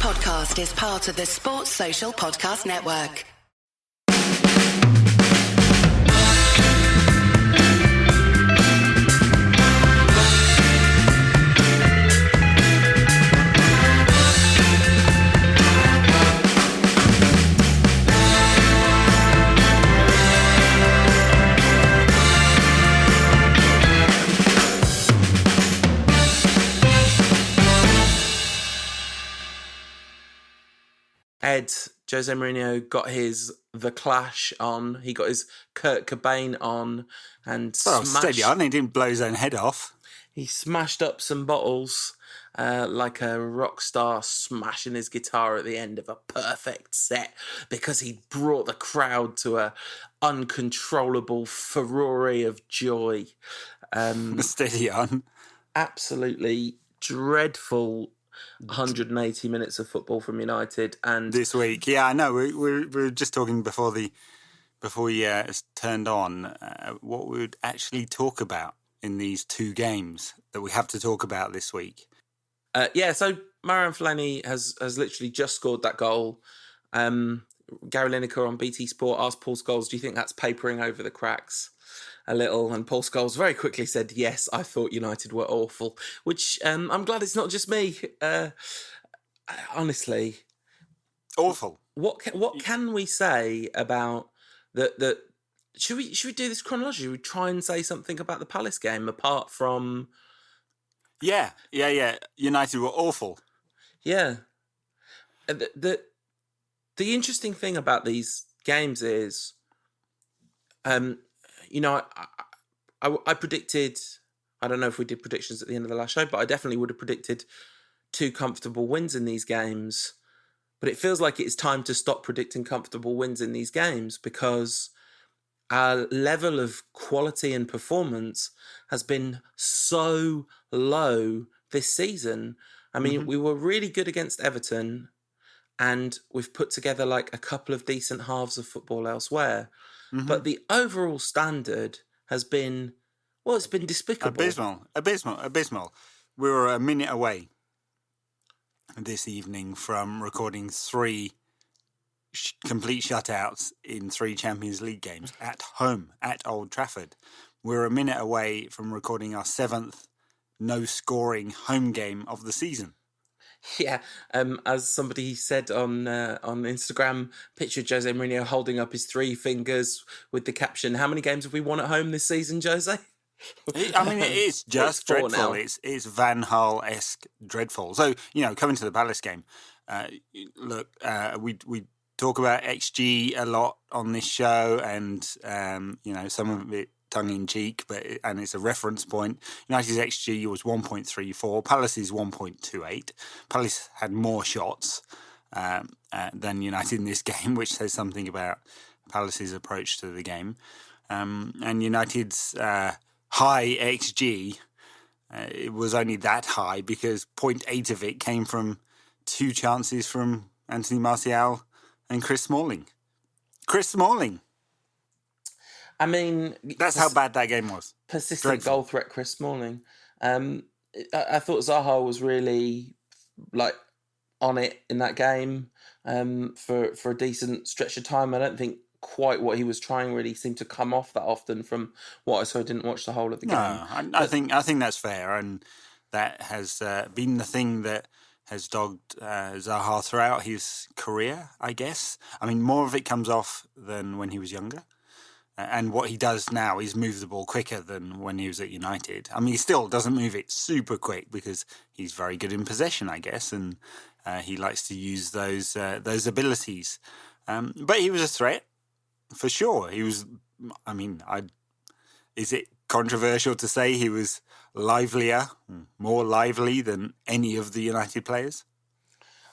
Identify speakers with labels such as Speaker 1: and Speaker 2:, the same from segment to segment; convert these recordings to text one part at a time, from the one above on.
Speaker 1: podcast is part of the Sports Social Podcast Network.
Speaker 2: Ed, José Mourinho got his The Clash on. He got his Kurt Cobain on and
Speaker 3: steady on. He didn't blow his own head off.
Speaker 2: He smashed up some bottles like a rock star smashing his guitar at the end of a perfect set because he brought the crowd to a uncontrollable furore of joy.
Speaker 3: Steady on.
Speaker 2: Absolutely dreadful 180 minutes of football from United, and
Speaker 3: this week, yeah, I know. We were just talking before we turned on what we would actually talk about in these two games that we have to talk about this week.
Speaker 2: So Marouane Fellaini has literally just scored that goal. Gary Lineker on BT Sport asked Paul Scholes, "Do you think that's papering over the cracks a little?" And Paul Scholes very quickly said, "Yes, I thought United were awful," which I'm glad it's not just me. Honestly,
Speaker 3: awful.
Speaker 2: What can we say about that? Should we do this chronologically? Should we try and say something about the Palace game apart from?
Speaker 3: Yeah. United were awful.
Speaker 2: Yeah. The interesting thing about these games is, I predicted, I don't know if we did predictions at the end of the last show, but I definitely would have predicted 2 comfortable wins in these games. But it feels like it's time to stop predicting comfortable wins in these games because our level of quality and performance has been so low this season. I mean, we were really good against Everton and we've put together like a couple of decent halves of football elsewhere. But the overall standard has been, it's been despicable.
Speaker 3: Abysmal. We were a minute away this evening from recording 3 complete shutouts in 3 Champions League games at home at Old Trafford. We're a minute away from recording our 7th no-scoring home game of the season.
Speaker 2: Yeah, as somebody said on Instagram, picture José Mourinho holding up his 3 fingers with the caption, "How many games have we won at home this season, Jose?"
Speaker 3: I mean, it's just dreadful.
Speaker 2: Now.
Speaker 3: It's Van Gaal-esque dreadful. So, coming to the Palace game, we talk about XG a lot on this show and, some of it tongue-in-cheek, and it's a reference point. United's XG was 1.34, Palace's 1.28. Palace had more shots than United in this game, which says something about Palace's approach to the game. And United's high XG, it was only that high because 0.8 of it came from 2 chances from Anthony Martial and Chris Smalling.
Speaker 2: I mean,
Speaker 3: that's how bad that game was.
Speaker 2: Persistent
Speaker 3: Dreadful.
Speaker 2: Goal threat, Chris Smalling. I thought Zaha was really on it in that game for a decent stretch of time. I don't think quite what he was trying really seemed to come off that often from what I saw. I didn't watch the whole of the game.
Speaker 3: I think that's fair, and that has been the thing that has dogged Zaha throughout his career, I guess. I mean, more of it comes off than when he was younger. And what he does now is move the ball quicker than when he was at United. I mean, he still doesn't move it super quick because he's very good in possession, I guess, and he likes to use those abilities. But he was a threat, for sure. He was, is it controversial to say he was more lively than any of the United players?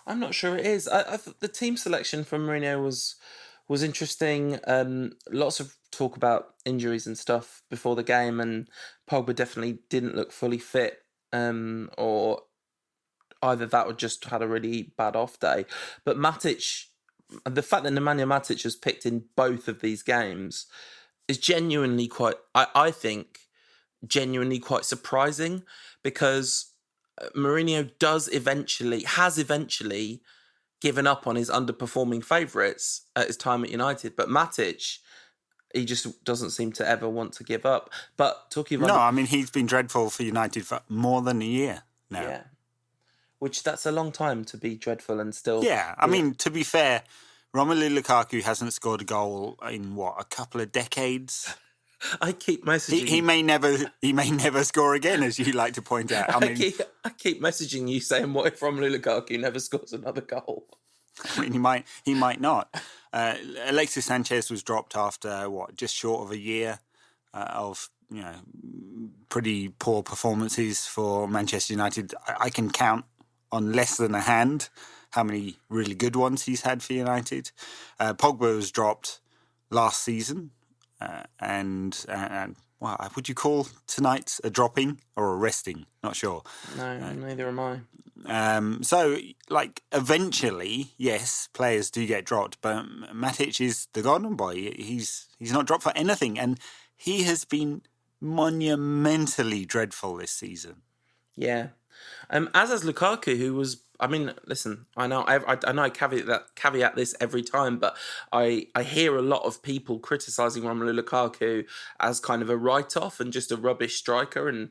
Speaker 2: I'm not sure it is. I thought the team selection from Mourinho was interesting. Lots of talk about injuries and stuff before the game, and Pogba definitely didn't look fully fit, or either that or just had a really bad off day. But Matic, the fact that Nemanja Matic was picked in both of these games is genuinely quite, I think, genuinely quite surprising, because Mourinho has eventually given up on his underperforming favourites at his time at United. But Matic, he just doesn't seem to ever want to give up. But talking about...
Speaker 3: No, I mean, he's been dreadful for United for more than a year now.
Speaker 2: Yeah. Which, that's a long time to be dreadful and still...
Speaker 3: Yeah, I mean, to be fair, Romelu Lukaku hasn't scored a goal in, a couple of decades?
Speaker 2: I keep messaging...
Speaker 3: He may never score again, as you like to point out.
Speaker 2: I keep messaging you saying, what if Romelu Lukaku never scores another goal?
Speaker 3: I mean, he might not. Alexis Sanchez was dropped after, just short of a year of... pretty poor performances for Manchester United. I can count on less than a hand how many really good ones he's had for United. Pogba was dropped last season, and would you call tonight a dropping or a resting? Not sure.
Speaker 2: No, neither am I.
Speaker 3: So, eventually, yes, players do get dropped, but Matic is the golden boy. He's not dropped for anything, and he has been monumentally dreadful this season.
Speaker 2: Yeah. As has Lukaku, who was... I mean, listen, I know I caveat this every time, but I hear a lot of people criticising Romelu Lukaku as kind of a write-off and just a rubbish striker, and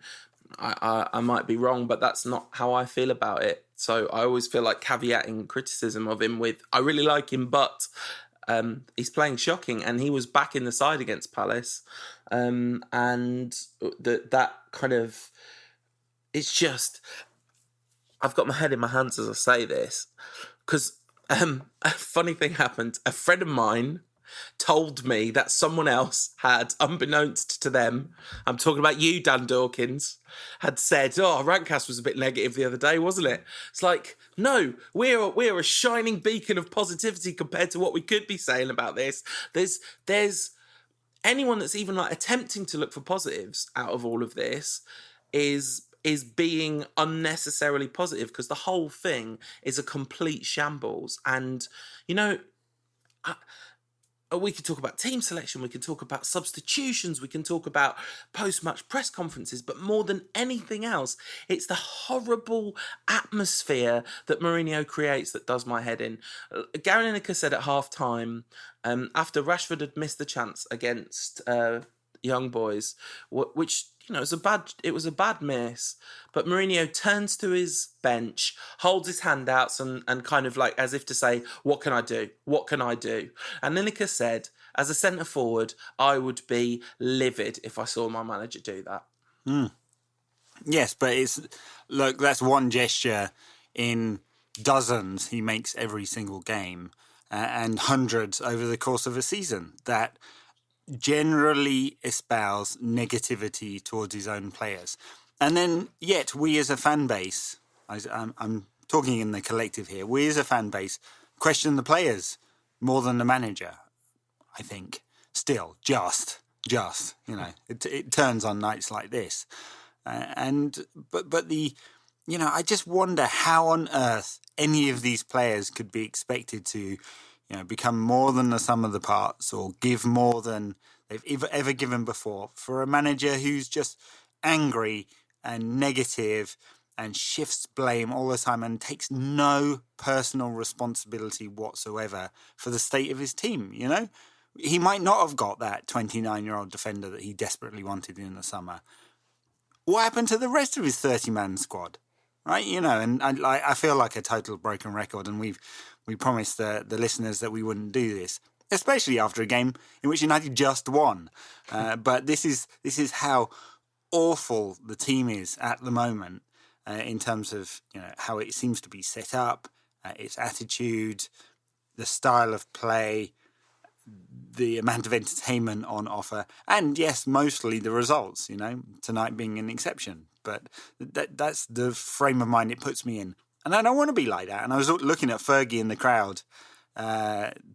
Speaker 2: I might be wrong, but that's not how I feel about it. So I always feel like caveating criticism of him with, I really like him, but he's playing shocking, and he was back in the side against Palace, and that kind of... It's just... I've got my head in my hands as I say this, because a funny thing happened. A friend of mine told me that someone else had, unbeknownst to them, I'm talking about you, Dan Dawkins, had said, Rantcast was a bit negative the other day, wasn't it? It's like, no, we're a shining beacon of positivity compared to what we could be saying about this. There's anyone that's even attempting to look for positives out of all of this is being unnecessarily positive, because the whole thing is a complete shambles. And, we could talk about team selection, we can talk about substitutions, we can talk about post-match press conferences, but more than anything else, it's the horrible atmosphere that Mourinho creates that does my head in. Gary Lineker said at half-time, after Rashford had missed the chance against Young Boys, which... it was a bad miss, but Mourinho turns to his bench, holds his handouts and kind of as if to say, what can I do? What can I do? And Lineker said, as a centre-forward, I would be livid if I saw my manager do that.
Speaker 3: Mm. Yes, but that's one gesture in dozens he makes every single game, and hundreds over the course of a season that generally espouse negativity towards his own players. And then, yet, we as a fan base, I'm talking in the collective here, we as a fan base question the players more than the manager, I think. Still, just, it turns on nights like this. But I just wonder how on earth any of these players could be expected to become more than the sum of the parts or give more than they've ever given before for a manager who's just angry and negative and shifts blame all the time and takes no personal responsibility whatsoever for the state of his team, He might not have got that 29-year-old defender that he desperately wanted in the summer. What happened to the rest of his 30-man squad? Right, and I feel like a total broken record, and we promised the listeners that we wouldn't do this, especially after a game in which United just won. But this is how awful the team is at the moment in terms of how it seems to be set up, its attitude, the style of play, the amount of entertainment on offer, and yes, mostly the results. Tonight being an exception. But that's the frame of mind it puts me in. And I don't want to be like that. And I was looking at Fergie in the crowd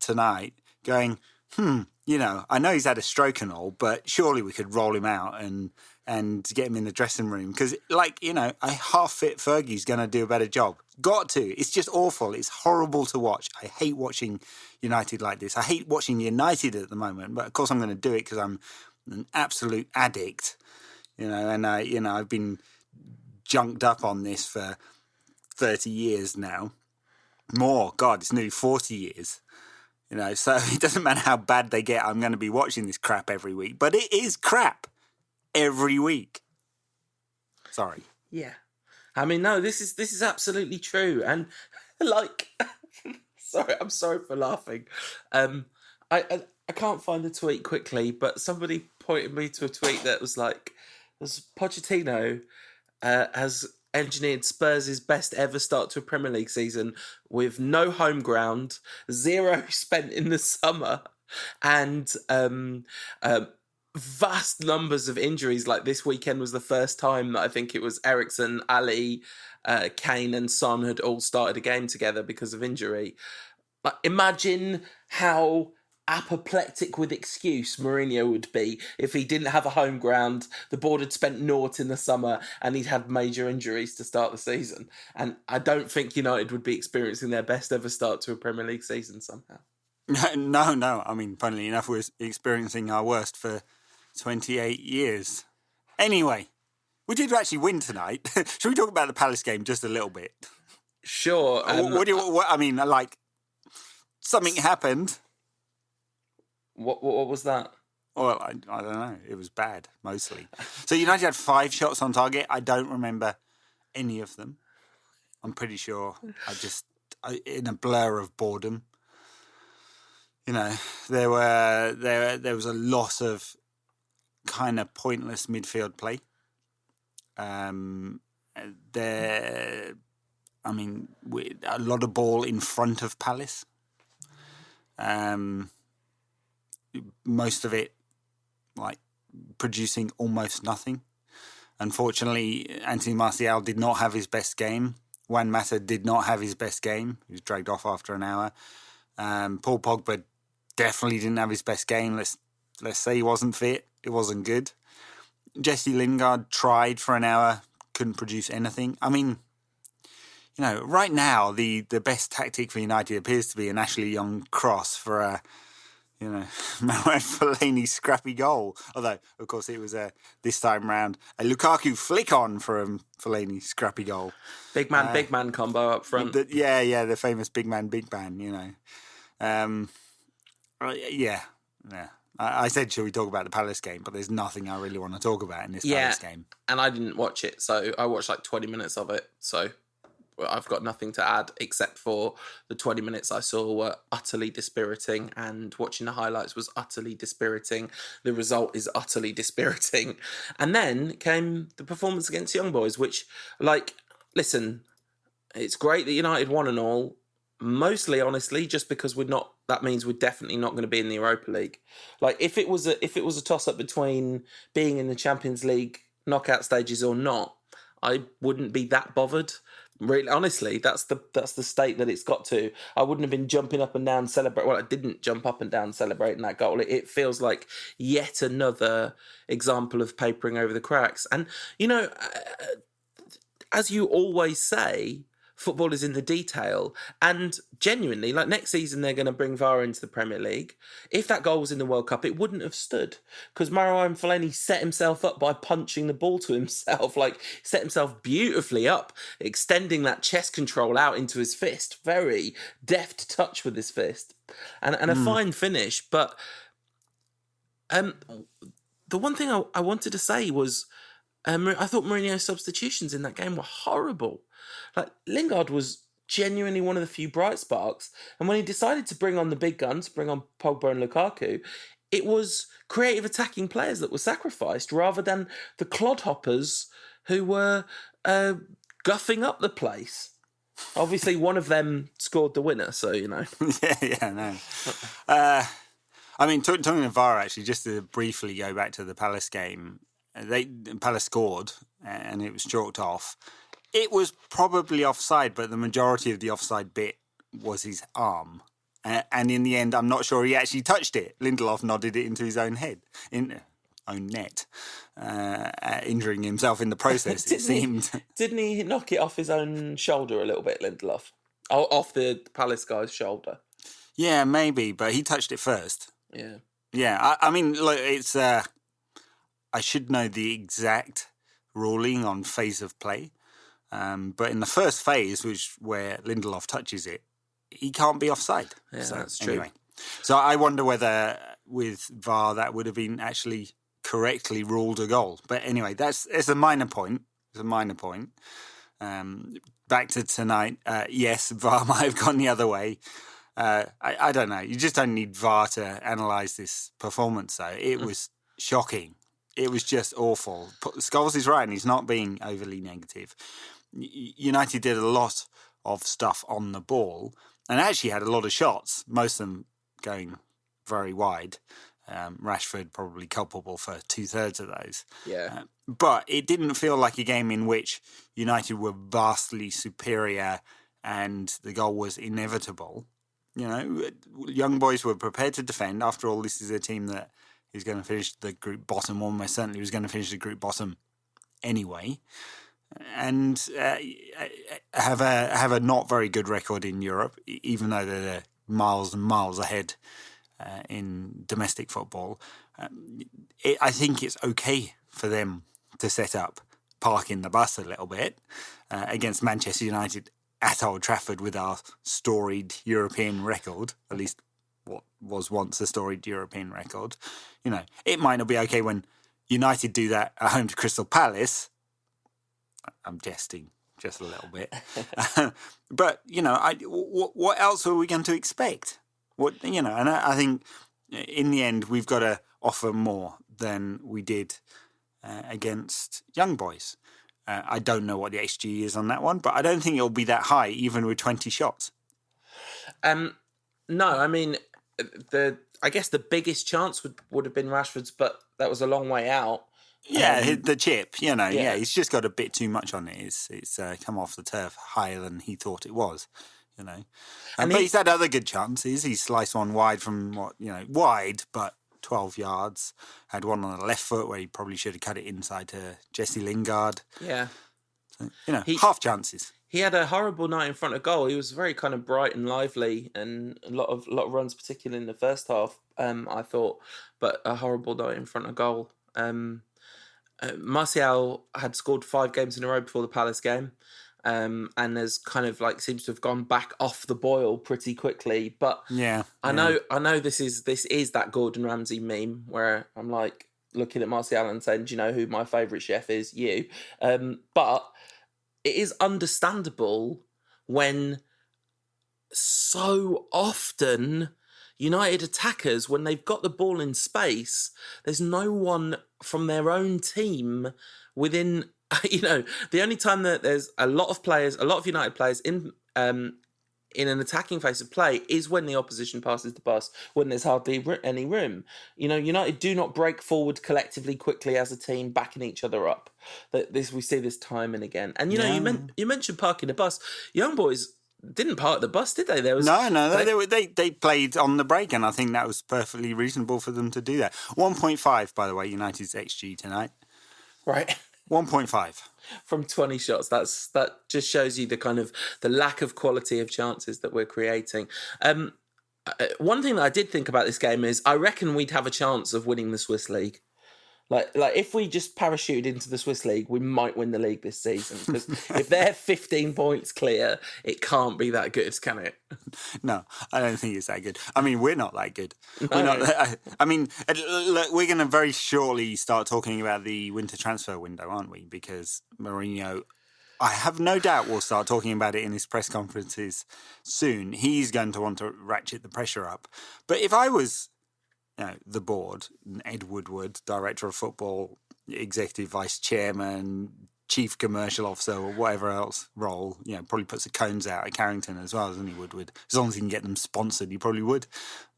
Speaker 3: tonight going, I know he's had a stroke and all, but surely we could roll him out and get him in the dressing room. Because, a half-fit Fergie's going to do a better job. Got to. It's just awful. It's horrible to watch. I hate watching United like this. I hate watching United at the moment. But, of course, I'm going to do it because I'm an absolute addict. And I've been junked up on this for 30 years now. More. God, it's nearly 40 years. So it doesn't matter how bad they get, I'm going to be watching this crap every week. But it is crap every week. Sorry.
Speaker 2: Yeah. I mean, no, this is absolutely true. And like, I'm sorry for laughing. I can't find the tweet quickly, but somebody pointed me to a tweet that was like, Pochettino has engineered Spurs' best ever start to a Premier League season with no home ground, 0 spent in the summer, and vast numbers of injuries. Like this weekend was the first time that I think it was Eriksen, Ali, Kane and Son had all started a game together because of injury. Like, imagine how apoplectic with excuse Mourinho would be if he didn't have a home ground, the board had spent naught in the summer, and he'd had major injuries to start the season. And I don't think United would be experiencing their best ever start to a Premier League season somehow.
Speaker 3: No. I mean, funnily enough, we're experiencing our worst for 28 years. Anyway, we did actually win tonight. Should we talk about the Palace game just a little bit?
Speaker 2: Sure.
Speaker 3: Something happened.
Speaker 2: What was that?
Speaker 3: Well, I don't know. It was bad, mostly. So United had 5 shots on target. I don't remember any of them. I'm pretty sure in a blur of boredom. There was a lot of kind of pointless midfield play. A lot of ball in front of Palace. Most of it, producing almost nothing. Unfortunately, Anthony Martial did not have his best game. Juan Mata did not have his best game. He was dragged off after an hour. Paul Pogba definitely didn't have his best game. Let's say he wasn't fit. It wasn't good. Jesse Lingard tried for an hour, couldn't produce anything. I mean, right now the best tactic for United appears to be an Ashley Young cross for a Marouane Fellaini scrappy goal. Although, of course, it was this time round a Lukaku flick on from Fellaini scrappy goal.
Speaker 2: Big man combo up front.
Speaker 3: The famous big man. I said, shall we talk about the Palace game? But there's nothing I really want to talk about in this Palace game.
Speaker 2: And I didn't watch it, so I watched 20 minutes of it. So I've got nothing to add except for the 20 minutes I saw were utterly dispiriting, and watching the highlights was utterly dispiriting. The result is utterly dispiriting. And then came the performance against Young Boys, which, listen, it's great that United won and all. Mostly, honestly, just because that means we're definitely not going to be in the Europa League. If it was a toss-up between being in the Champions League knockout stages or not, I wouldn't be that bothered. Really, honestly, that's the state that it's got to. I wouldn't have been jumping up and down celebrate. Well, I didn't jump up and down celebrating that goal. It feels like yet another example of papering over the cracks. And as you always say, football is in the detail. And genuinely, next season they're going to bring VAR into the Premier League. If that goal was in the World Cup, it wouldn't have stood, because Marouane Fellaini set himself up by punching the ball to himself. Set himself beautifully up, extending that chest control out into his fist. Very deft touch with his fist. And a fine finish. But the one thing I wanted to say was, I thought Mourinho's substitutions in that game were horrible. Lingard was genuinely one of the few bright sparks, and when he decided to bring on the big guns, bring on Pogba and Lukaku, it was creative attacking players that were sacrificed rather than the clodhoppers who were guffing up the place. Obviously, one of them scored the winner, so no.
Speaker 3: Talking of VAR, actually, just to briefly go back to the Palace game, Palace scored and it was chalked off. It was probably offside, but the majority of the offside bit was his arm. And in the end, I'm not sure he actually touched it. Lindelof nodded it into his own head, own net, injuring himself in the process,
Speaker 2: Didn't he knock it off his own shoulder a little bit, Lindelof? Off the Palace guy's shoulder?
Speaker 3: Yeah, maybe, but he touched it first.
Speaker 2: Yeah.
Speaker 3: Yeah, it's... I should know the exact ruling on phase of play. But in the first phase, where Lindelof touches it, he can't be offside.
Speaker 2: Yeah,
Speaker 3: so,
Speaker 2: that's true.
Speaker 3: Anyway, so I wonder whether with VAR that would have been actually correctly ruled a goal. But anyway, it's a minor point. It's a minor point. Back to tonight. Yes, VAR might have gone the other way. I don't know. You just don't need VAR to analyse this performance, though. It was shocking. It was just awful. Scholes is right, and he's not being overly negative. United did a lot of stuff on the ball and actually had a lot of shots, most of them going very wide. Rashford probably culpable for 2/3 of those.
Speaker 2: Yeah.
Speaker 3: But it didn't feel like a game in which United were vastly superior and the goal was inevitable. You know, young boys were prepared to defend. After all, this is a team that is going to finish the group bottom, almost certainly was going to finish the group bottom anyway. And have a not very good record in Europe, even though they're miles and miles ahead in domestic football. I think it's okay for them to set up parking the bus a little bit against Manchester United at Old Trafford with our storied European record, at least what was once a storied European record. You know, it might not be okay when United do that at home to Crystal Palace. I'm jesting just a little bit. But, you know, what else were we going to expect? And I think in the end we've got to offer more than we did against young boys. I don't know what the XG is on that one, but I don't think it'll be that high, even with 20 shots.
Speaker 2: No, I mean, I guess the biggest chance would have been Rashford's, but that was a long way out.
Speaker 3: Yeah, the chip, he's just got a bit too much on it. It's come off the turf higher than he thought it was, but he's had other good chances. He sliced one wide from wide, but 12 yards. Had one on the left foot where he probably should have cut it inside to Jesse Lingard.
Speaker 2: Yeah.
Speaker 3: So, half chances.
Speaker 2: He had a horrible night in front of goal. He was very kind of bright and lively, and a lot of runs, particularly in the first half. I thought, but a horrible night in front of goal. Martial had scored 5 games in a row before the Palace game, and has kind of seems to have gone back off the boil pretty quickly. But I know this is that Gordon Ramsay meme where I'm looking at Martial and saying, "Do you know who my favourite chef is? You." But it is understandable when so often United attackers, when they've got the ball in space, there's no one from their own team within, the only time that there's a lot of United players in an attacking phase of play is when the opposition passes the bus, when there's hardly any room. United do not break forward collectively quickly as a team, backing each other up. We see this time and again. And you mentioned parking the bus. Young boys didn't park the bus, did they?
Speaker 3: They played on the break, and I think that was perfectly reasonable for them to do that. 1.5, by the way, United's XG tonight.
Speaker 2: Right.
Speaker 3: 1.5
Speaker 2: from 20 shots. That just shows you the lack of quality of chances that we're creating. One thing that I did think about this game is I reckon we'd have a chance of winning the Swiss League. Like if we just parachuted into the Swiss League, we might win the league this season. Because if they're 15 points clear, it can't be that good, can it?
Speaker 3: No, I don't think it's that good. I mean, we're not that good.
Speaker 2: No.
Speaker 3: We're not. Look, we're going to very shortly start talking about the winter transfer window, aren't we? Because Mourinho, I have no doubt, will start talking about it in his press conferences soon. He's going to want to ratchet the pressure up. But if I was the board, Ed Woodward, Director of Football, Executive Vice Chairman, Chief Commercial Officer, or whatever else role, probably puts the cones out at Carrington as well, doesn't he, Woodward? As long as he can get them sponsored, he probably would.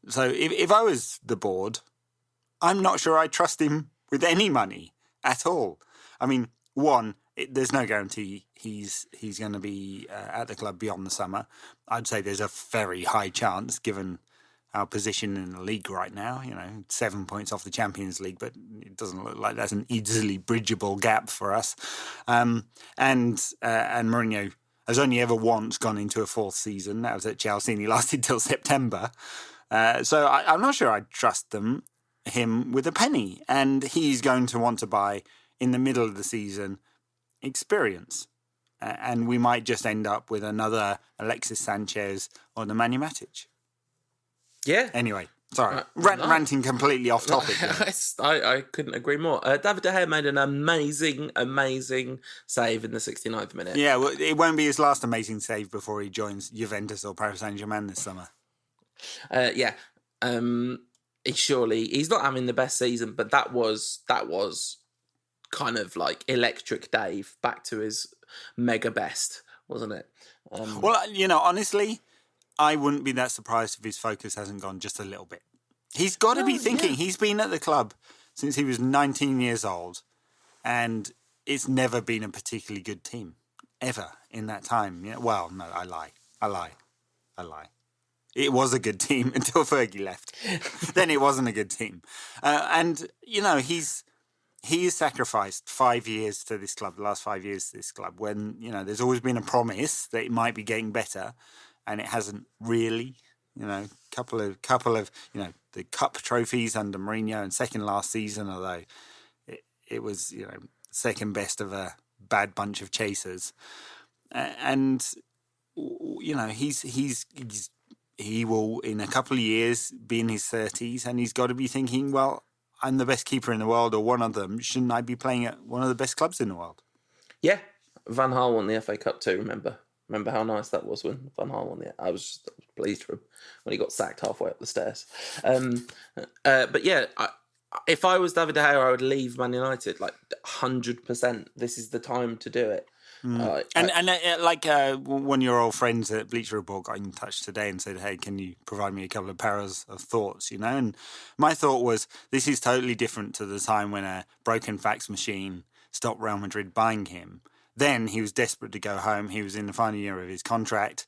Speaker 3: So if I was the board, I'm not sure I trust him with any money at all. I mean, there's no guarantee he's going to be at the club beyond the summer. I'd say there's a very high chance, given our position in the league right now, 7 points off the Champions League, but it doesn't look like that's an easily bridgeable gap for us. And Mourinho has only ever once gone into a 4th season. That was at Chelsea, and he lasted till September. So I'm not sure I'd trust him with a penny. And he's going to want to buy, in the middle of the season, experience. and we might just end up with another Alexis Sanchez or Nemanja Matic.
Speaker 2: Yeah.
Speaker 3: Anyway, sorry,
Speaker 2: No.
Speaker 3: ranting completely off topic.
Speaker 2: I couldn't agree more. David De Gea made an amazing save in the 69th minute.
Speaker 3: Yeah, well, it won't be his last amazing save before he joins Juventus or Paris Saint-Germain this summer.
Speaker 2: Yeah. He's not having the best season, but that was kind of like electric Dave back to his mega best, wasn't it?
Speaker 3: Well, honestly, I wouldn't be that surprised if his focus hasn't gone just a little bit. He's got to be thinking. Yeah. He's been at the club since he was 19 years old, and it's never been a particularly good team, ever, in that time. Yeah, well, no, I lie. It was a good team until Fergie left. Then it wasn't a good team. And, he has sacrificed 5 years to this club, the last 5 years to this club, when, there's always been a promise that it might be getting better, and it hasn't really. Couple of the cup trophies under Mourinho and second last season, although it was second best of a bad bunch of chasers, and he will in a couple of years be in his 30s, and he's got to be thinking, well, I'm the best keeper in the world, or one of them. Shouldn't I be playing at one of the best clubs in the world?
Speaker 2: Yeah, Van Gaal won the FA Cup too. Remember how nice that was when Van Gaal won it? I was pleased for him when he got sacked halfway up the stairs. But yeah, if I was David De Gea, I would leave Man United 100%. This is the time to do it.
Speaker 3: One of your old friends at Bleacher Report got in touch today and said, "Hey, can you provide me a couple of paras of thoughts?" And my thought was, this is totally different to the time when a broken fax machine stopped Real Madrid buying him. Then he was desperate to go home. He was in the final year of his contract.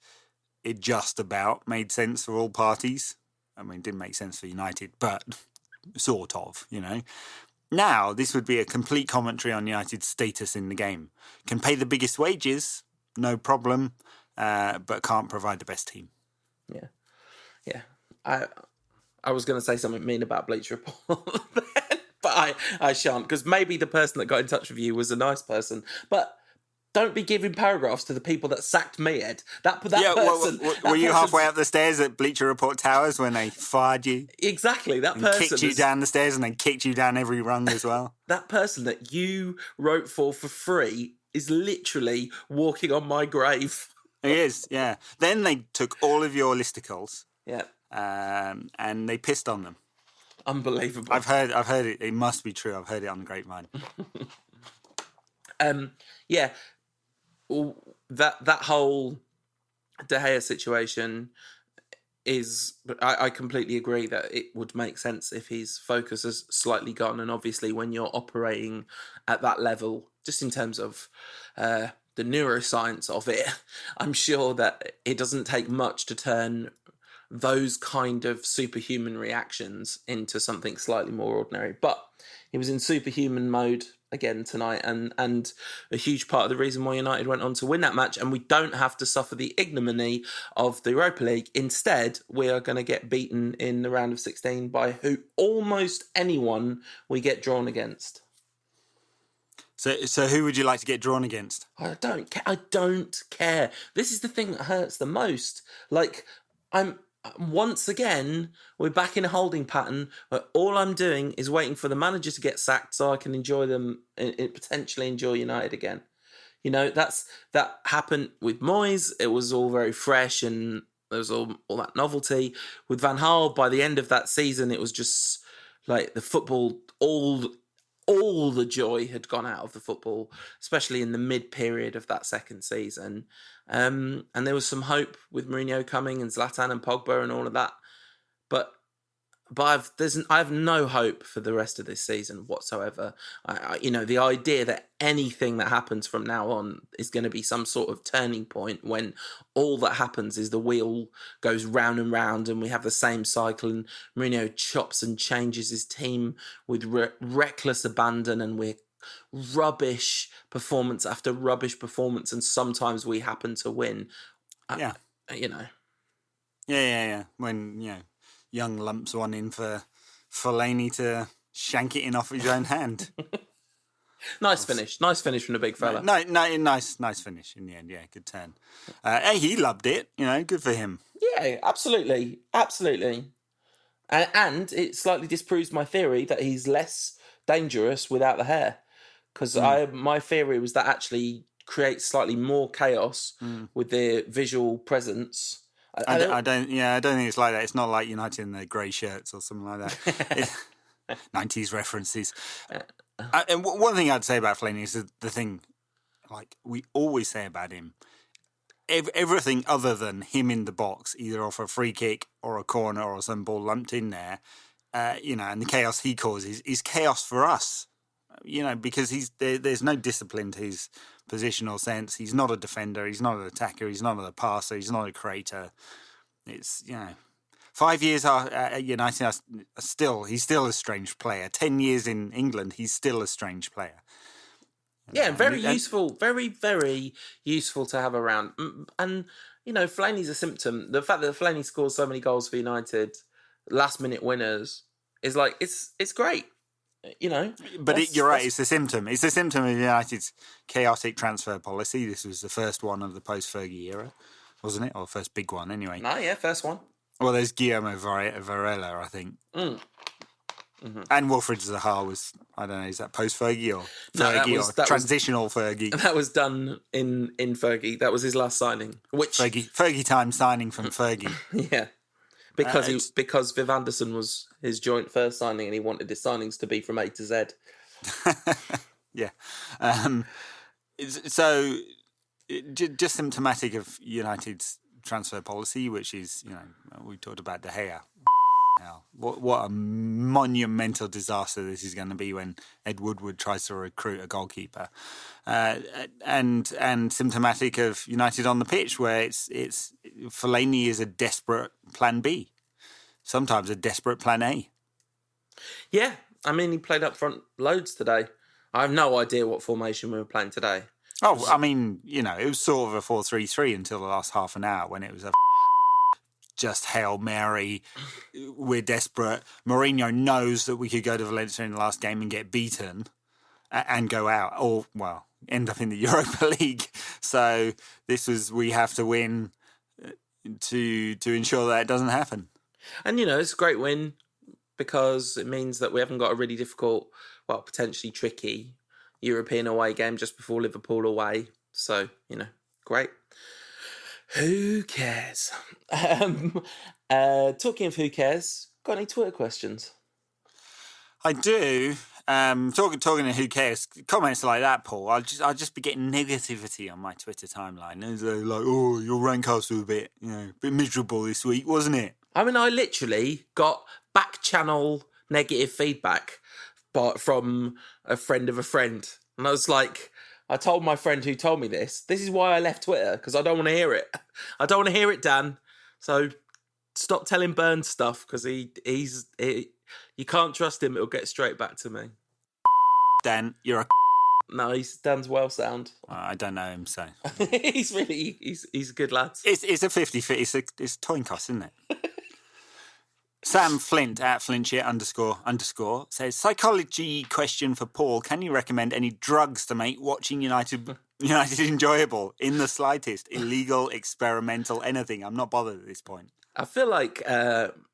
Speaker 3: It just about made sense for all parties. I mean, it didn't make sense for United, but sort of, Now, this would be a complete commentary on United's status in the game. Can pay the biggest wages, no problem, but can't provide the best team.
Speaker 2: Yeah. I was going to say something mean about Bleacher Report then, but I shan't, because maybe the person that got in touch with you was a nice person, but don't be giving paragraphs to the people that sacked me, Ed. That person...
Speaker 3: Were you halfway up the stairs at Bleacher Report Towers when they fired you?
Speaker 2: Exactly, that
Speaker 3: and
Speaker 2: person...
Speaker 3: kicked you down the stairs and then kicked you down every rung as well?
Speaker 2: That person that you wrote for free is literally walking on my grave.
Speaker 3: He is, yeah. Then they took all of your listicles.
Speaker 2: Yeah.
Speaker 3: And they pissed on them.
Speaker 2: Unbelievable.
Speaker 3: I've heard it. It must be true. I've heard it on the grapevine.
Speaker 2: Yeah. That whole De Gea situation is... I completely agree that it would make sense if his focus has slightly gone, and obviously when you're operating at that level, just in terms of the neuroscience of it, I'm sure that it doesn't take much to turn those kind of superhuman reactions into something slightly more ordinary. But he was in superhuman mode again tonight, and a huge part of the reason why United went on to win that match, and we don't have to suffer the ignominy of the Europa League. Instead, we are going to get beaten in the round of 16 by almost anyone we get drawn against.
Speaker 3: So who would you like to get drawn against?
Speaker 2: I don't care. This is the thing that hurts the most. Once again, we're back in a holding pattern where all I'm doing is waiting for the manager to get sacked so I can enjoy them and potentially enjoy United again. That happened with Moyes. It was all very fresh and there was all that novelty. With Van Gaal, by the end of that season, it was just like the football, all the joy had gone out of the football, especially in the mid-period of that second season. And there was some hope with Mourinho coming and Zlatan and Pogba and all of that. But I have no hope for the rest of this season whatsoever. The idea that anything that happens from now on is going to be some sort of turning point when all that happens is the wheel goes round and round and we have the same cycle and Mourinho chops and changes his team with reckless abandon and we're rubbish performance after rubbish performance and sometimes we happen to win.
Speaker 3: Yeah. Yeah. When, Young lumps one in for Fellaini to shank it in off his own hand.
Speaker 2: Nice finish from the big fella.
Speaker 3: Nice finish in the end. Yeah, good turn. Hey, he loved it. Good for him.
Speaker 2: Yeah, absolutely. And it slightly disproves my theory that he's less dangerous without the hair. Because my theory was that actually creates slightly more chaos with their visual presence.
Speaker 3: I don't think it's like that. It's not like United in their grey shirts or something like that. 90s references. And one thing I'd say about Fellaini is the thing, like we always say about him, everything other than him in the box, either off a free kick or a corner or some ball lumped in there, and the chaos he causes is chaos for us. Because there's no discipline to his positional sense. He's not a defender. He's not an attacker. He's not a passer. He's not a creator. It's 5 years at United, he's still a strange player. 10 years in England, he's still a strange player.
Speaker 2: Yeah, very useful. Very, very useful to have around. And Fellaini's a symptom. The fact that Fellaini scores so many goals for United, last-minute winners, is like it's great.
Speaker 3: But you're right, it's a symptom. It's a symptom of United's chaotic transfer policy. This was the first one of the post-Fergie era, wasn't it? Or the first big one, anyway.
Speaker 2: No, yeah, first one.
Speaker 3: Well, there's Guillermo Varela, I think. Mm-hmm. And Wilfried Zaha was, I don't know, is that post-Fergie or Fergie or transitional Fergie?
Speaker 2: That was done in Fergie. That was his last signing. Which
Speaker 3: Fergie time signing from Fergie.
Speaker 2: Yeah. Because Viv Anderson was his joint first signing and he wanted his signings to be from A to Z.
Speaker 3: Yeah. So, just symptomatic of United's transfer policy, which is, we talked about De Gea. Now, what a monumental disaster this is going to be when Ed Woodward tries to recruit a goalkeeper, and symptomatic of United on the pitch, where it's Fellaini is a desperate plan B, sometimes a desperate plan A.
Speaker 2: Yeah, I mean he played up front loads today. I have no idea what formation we were playing today.
Speaker 3: Oh, I mean, it was sort of a 4-3-3 until the last half an hour when it was a just Hail Mary, we're desperate. Mourinho knows that we could go to Valencia in the last game and get beaten and go out, or, end up in the Europa League. So we have to win to ensure that it doesn't happen. And,
Speaker 2: it's a great win because it means that we haven't got a really difficult, potentially tricky European away game just before Liverpool away. So, great. Who cares? Talking of who cares, got any Twitter questions?
Speaker 3: I do. Talking to who cares, comments like that, Paul. I'll just be getting negativity on my Twitter timeline. It's like, oh, your Rankhouse was a bit miserable this week, wasn't it?
Speaker 2: I mean, I literally got back channel negative feedback, from a friend of a friend, and I was like. I told my friend who told me this is why I left Twitter, because I don't want to hear it. I don't want to hear it, Dan. So stop telling Burns stuff, because you can't trust him. It'll get straight back to me.
Speaker 3: Dan, you're a...
Speaker 2: No, Dan's well sound.
Speaker 3: I don't know him, so...
Speaker 2: he's a good lad.
Speaker 3: It's a 50-50. It's Toinkos, isn't it? Sam Flint at Flintshit _ says, psychology question for Paul. Can you recommend any drugs to make watching United enjoyable in the slightest? Illegal, experimental, anything. I'm not bothered at this point.
Speaker 2: I feel like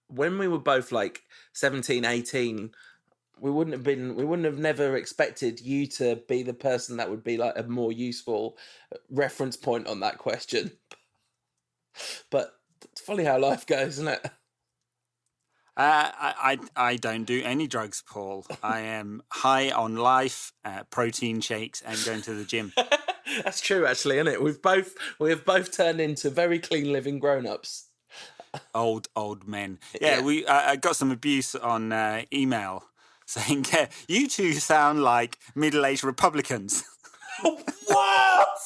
Speaker 2: when we were both like 17, 18, we wouldn't have never expected you to be the person that would be like a more useful reference point on that question. But it's funny how life goes, isn't it?
Speaker 3: I don't do any drugs, Paul. I am high on life, protein shakes, and going to the gym.
Speaker 2: That's true, actually, isn't it? We have both turned into very clean living grown-ups.
Speaker 3: Old men. Yeah. We got some abuse on email saying, you two sound like middle-aged Republicans.
Speaker 2: What?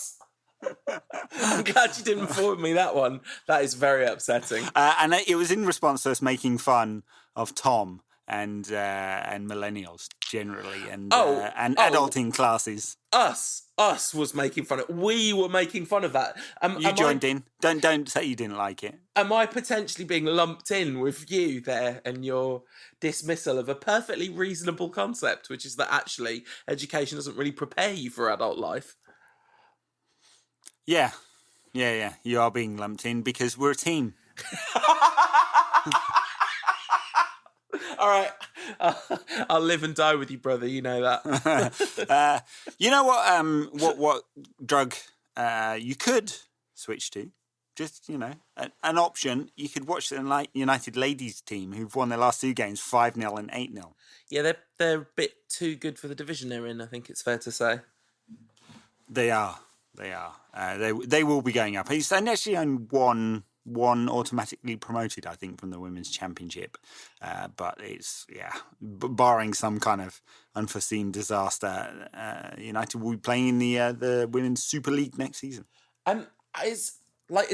Speaker 2: I'm glad you didn't forward me that one. That is very upsetting.
Speaker 3: And it was in response to us making fun of Tom and millennials generally, and adulting classes.
Speaker 2: Us was making fun of. We were making fun of that.
Speaker 3: You joined in. Don't say you didn't like it.
Speaker 2: Am I potentially being lumped in with you there and your dismissal of a perfectly reasonable concept, which is that actually education doesn't really prepare you for adult life?
Speaker 3: Yeah. You are being lumped in because we're a team.
Speaker 2: All right, I'll live and die with you, brother. You know that.
Speaker 3: You know what drug you could switch to? Just, an option. You could watch the United ladies team who've won their last 2 games 5-0 and 8-0.
Speaker 2: Yeah, they're a bit too good for the division they're in, I think it's fair to say.
Speaker 3: They are. They will be going up. He's actually only one automatically promoted, I think, from the Women's Championship. But it's, barring some kind of unforeseen disaster, United will be playing in the Women's Super League next season.
Speaker 2: Is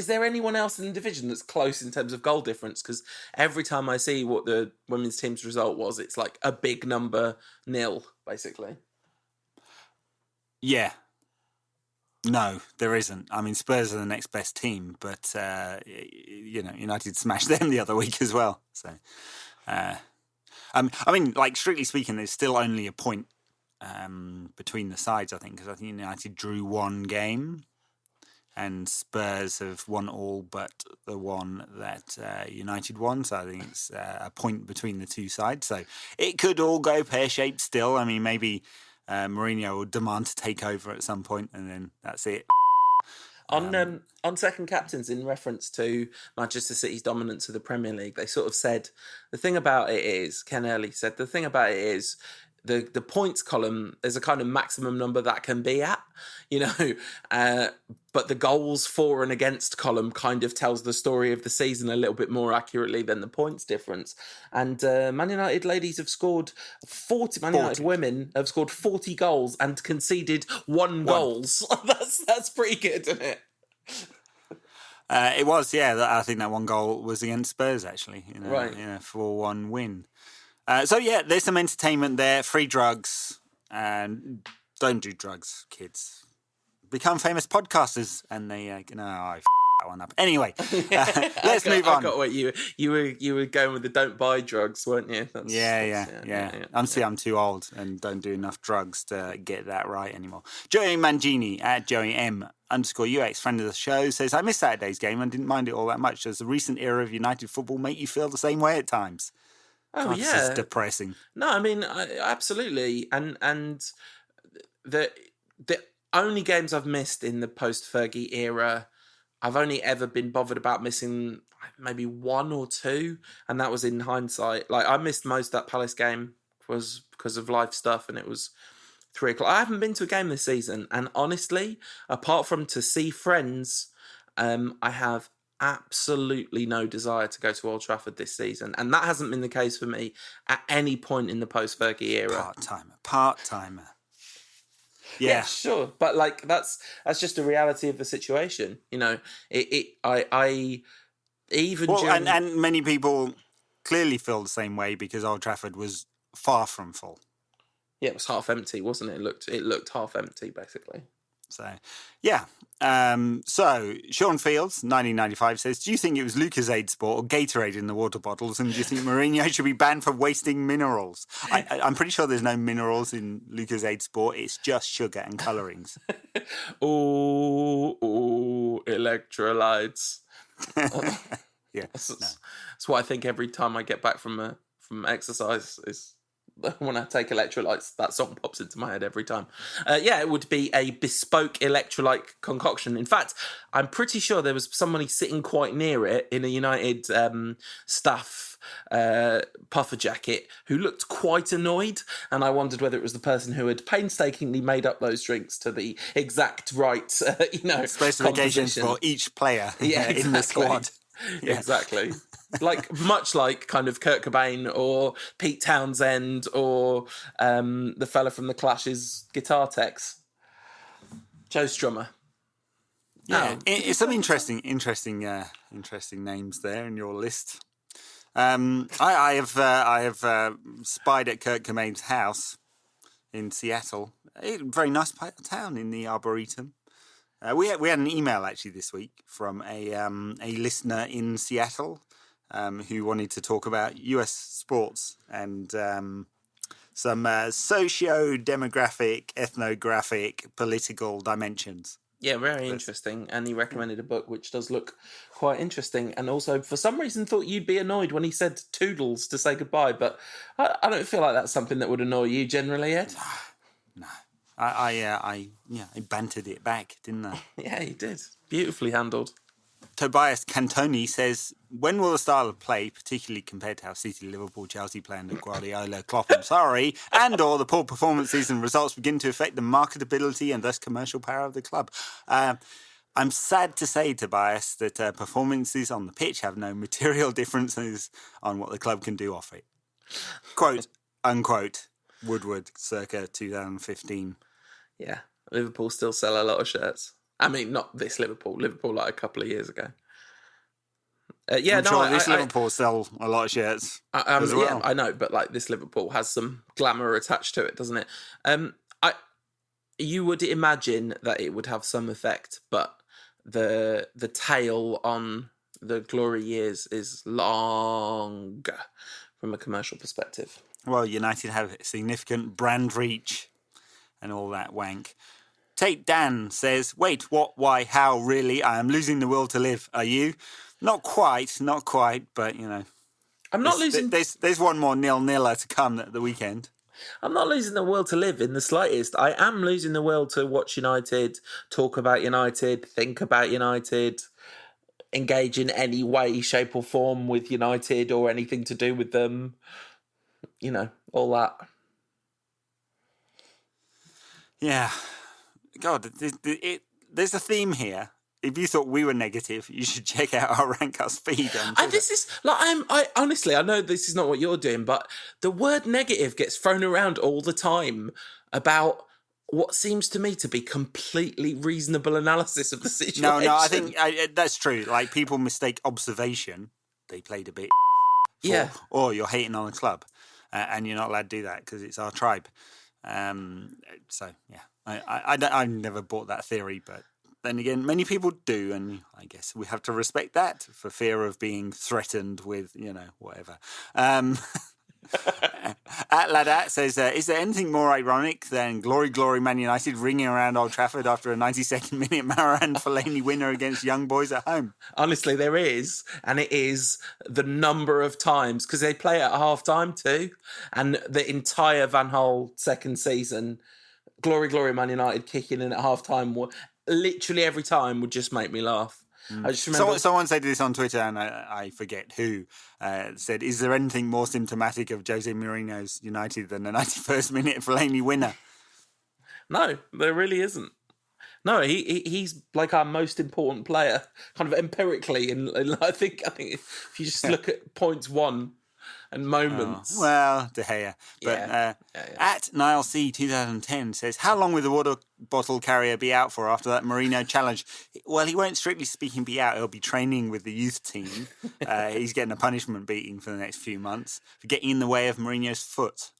Speaker 2: there anyone else in the division that's close in terms of goal difference? Because every time I see what the women's team's result was, it's like a big number 0, basically.
Speaker 3: Yeah. No, there isn't. I mean, Spurs are the next best team, but, United smashed them the other week as well. So, strictly speaking, there's still only a point between the sides, I think, because I think United drew 1 game and Spurs have won all but the one that United won. So I think it's a point between the 2 sides. So it could all go pear-shaped still. I mean, maybe Mourinho will demand to take over at some point, and then that's it.
Speaker 2: On second captains, in reference to Manchester City's dominance of the Premier League, they sort of said, Ken Early said, the thing about it is, the points column, there's a kind of maximum number that can be at, but the goals for and against column kind of tells the story of the season a little bit more accurately than the points difference. And Man United ladies have scored 40. Man United women have scored 40 goals and conceded 1 goals. That's pretty good, isn't it?
Speaker 3: It was, yeah. I think that 1 goal was against Spurs, actually.
Speaker 2: Right.
Speaker 3: 4-1 win. There's some entertainment there. Free drugs. And don't do drugs, kids. Become famous podcasters, and they I that one up. Anyway, let's move on.
Speaker 2: I got what you were going with the don't buy drugs, weren't you?
Speaker 3: Yeah. I'm too old and don't do enough drugs to get that right anymore. Joey Mangini at Joey M_UX, friend of the show, says, I missed Saturday's game and didn't mind it all that much. Does the recent era of United football make you feel the same way at times?
Speaker 2: Oh,
Speaker 3: God, this is depressing.
Speaker 2: No, I mean, absolutely. And the only games I've missed in the post-Fergie era, I've only ever been bothered about missing maybe 1 or 2, and that was in hindsight. Like, I missed most of that Palace game was because of life stuff, and it was 3:00. I haven't been to a game this season, and honestly, apart from to see friends, I have absolutely no desire to go to Old Trafford this season, and that hasn't been the case for me at any point in the post-Fergie era.
Speaker 3: Part-timer.
Speaker 2: Yeah, sure, but like that's just a reality of the situation. I even during...
Speaker 3: and many people clearly feel the same way because Old Trafford was far from full.
Speaker 2: Yeah, it was half empty, wasn't it? It looked half empty, basically.
Speaker 3: So, yeah. So, Sean Fields, 1995, says, do you think it was Lucozade Sport or Gatorade in the water bottles? And do you think Mourinho should be banned for wasting minerals? I'm pretty sure there's no minerals in Lucozade Sport. It's just sugar and colourings.
Speaker 2: Ooh, electrolytes.
Speaker 3: Yeah.
Speaker 2: That's what I think every time I get back from exercise is... When I take electrolytes, that song pops into my head every time. It would be a bespoke electrolyte concoction. In fact, I'm pretty sure there was somebody sitting quite near it in a United staff puffer jacket who looked quite annoyed, and I wondered whether it was the person who had painstakingly made up those drinks to the exact right,
Speaker 3: specifications for each player in the squad.
Speaker 2: Yeah. Exactly. Much like kind of Kurt Cobain or Pete Townsend or the fella from the Clash's guitar techs, Joe Strummer.
Speaker 3: Yeah, it's some interesting names there in your list. I have spied at Kurt Cobain's house in Seattle. A very nice part of town in the Arboretum. We had an email actually this week from a listener in Seattle who wanted to talk about US sports and some socio-demographic, ethnographic, political dimensions.
Speaker 2: Yeah, very interesting. And he recommended a book which does look quite interesting. And also, for some reason, thought you'd be annoyed when he said toodles to say goodbye. But I don't feel like that's something that would annoy you generally, Ed.
Speaker 3: No. I bantered it back, didn't I?
Speaker 2: Yeah, you did. Beautifully handled.
Speaker 3: Tobias Cantoni says, when will the style of play, particularly compared to how City, Liverpool, Chelsea play under Guardiola, Klopp and Sarri, and or the poor performances and results begin to affect the marketability and thus commercial power of the club? I'm sad to say, Tobias, that performances on the pitch have no material differences on what the club can do off it. Quote, unquote, Woodward, circa 2015.
Speaker 2: Yeah, Liverpool still sell a lot of shirts. I mean, not this Liverpool like a couple of years ago.
Speaker 3: Liverpool sell a lot of shirts as well.
Speaker 2: Yeah, I know, but like this Liverpool has some glamour attached to it, doesn't it? You would imagine that it would have some effect, but the tail on the glory years is long from a commercial perspective.
Speaker 3: Well, United have significant brand reach and all that wank. Tate Dan says, wait, what, why, how, really? I am losing the will to live. Are you? Not quite, but, you know.
Speaker 2: I'm not losing...
Speaker 3: There's one more 0-0 to come at the weekend.
Speaker 2: I'm not losing the will to live in the slightest. I am losing the will to watch United, talk about United, think about United, engage in any way, shape or form with United or anything to do with them. You know, all that.
Speaker 3: Yeah. God, there's a theme here. If you thought we were negative, you should check out our Rank Us feed.
Speaker 2: This is like I honestly, I know this is not what you're doing, but the word negative gets thrown around all the time about what seems to me to be completely reasonable analysis of the situation.
Speaker 3: No, I think that's true. Like people mistake observation. They played a bit. Or you're hating on the club, and you're not allowed to do that because it's our tribe. So yeah. I never bought that theory, but then again, many people do, and I guess we have to respect that for fear of being threatened with, you know, whatever. Ladat says, is there anything more ironic than glory, glory, Man United ringing around Old Trafford after a 92nd minute Marouane Fellaini winner against Young Boys at home?
Speaker 2: Honestly, there is, and it is the number of times, because they play at half-time too, and the entire Van Gaal second season... Glory, glory, Man United kicking in at half-time. Literally every time would just make me laugh. I just remember...
Speaker 3: Someone said this on Twitter, and I forget who, said, is there anything more symptomatic of Jose Mourinho's United than the 91st minute Fellaini winner?
Speaker 2: No, there really isn't. No, he's like our most important player, kind of empirically. And I think if you just look at points won... and moments.
Speaker 3: Well, De Gea. But at Niall C 2010 says, how long will the water bottle carrier be out for after that Mourinho challenge? Well, he won't strictly speaking be out. He'll be training with the youth team. He's getting a punishment beating for the next few months for getting in the way of Mourinho's foot.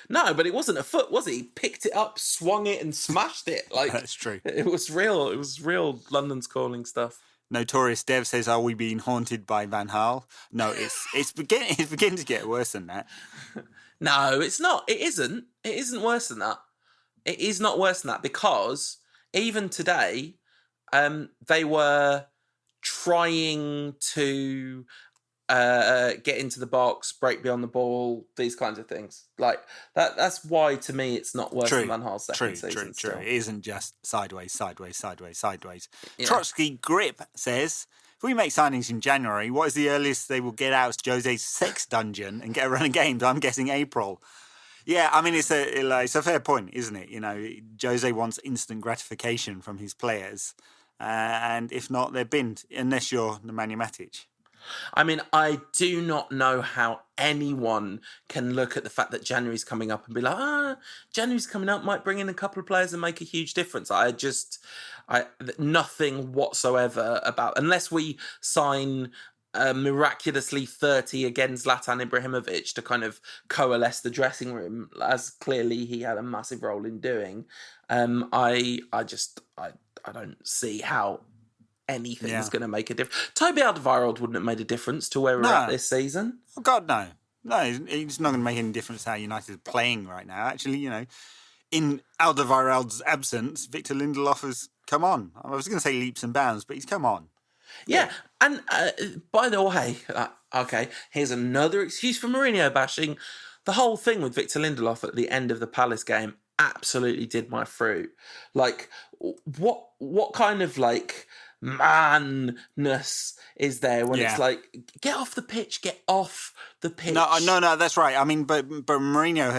Speaker 2: No, but it wasn't a foot, was it? He picked it up, swung it and smashed it. Like
Speaker 3: that's true.
Speaker 2: It was real. It was real London's Calling stuff.
Speaker 3: Notorious Dev says, are we being haunted by Van Gaal? No, it's beginning to get worse than that.
Speaker 2: No, it's not. It isn't. It isn't worse than that. It is not worse than that because even today, they were trying to get into the box, break beyond the ball, these kinds of things. Like that's why to me it's not worse than Van Gaal's second season.
Speaker 3: True. It isn't just sideways.
Speaker 2: Yeah.
Speaker 3: Trotsky Grip says, if we make signings in January, what is the earliest they will get out Jose's sex dungeon and get a run of games? I'm guessing April. Yeah, I mean, it's a fair point, isn't it? You know, Jose wants instant gratification from his players. And if not, they're binned, unless you're Nemanja Matic.
Speaker 2: I mean, I do not know how anyone can look at the fact that January's coming up and be like, January's coming up, might bring in a couple of players and make a huge difference. Nothing whatsoever about, unless we sign miraculously 30 against Zlatan Ibrahimovic to kind of coalesce the dressing room, as clearly he had a massive role in doing. I don't see how anything's going to make a difference. Toby Alderweireld wouldn't have made a difference to where we're at this season.
Speaker 3: Oh God, no. No, he's not going to make any difference how United are playing right now. Actually, in Alderweireld's absence, Victor Lindelof has come on. I was going to say leaps and bounds, but he's come on.
Speaker 2: Yeah, and by the way, okay, here's another excuse for Mourinho bashing. The whole thing with Victor Lindelof at the end of the Palace game absolutely did my fruit. Like, what kind of manness is there when it's like, get off the pitch.
Speaker 3: No, that's right. I mean, but Mourinho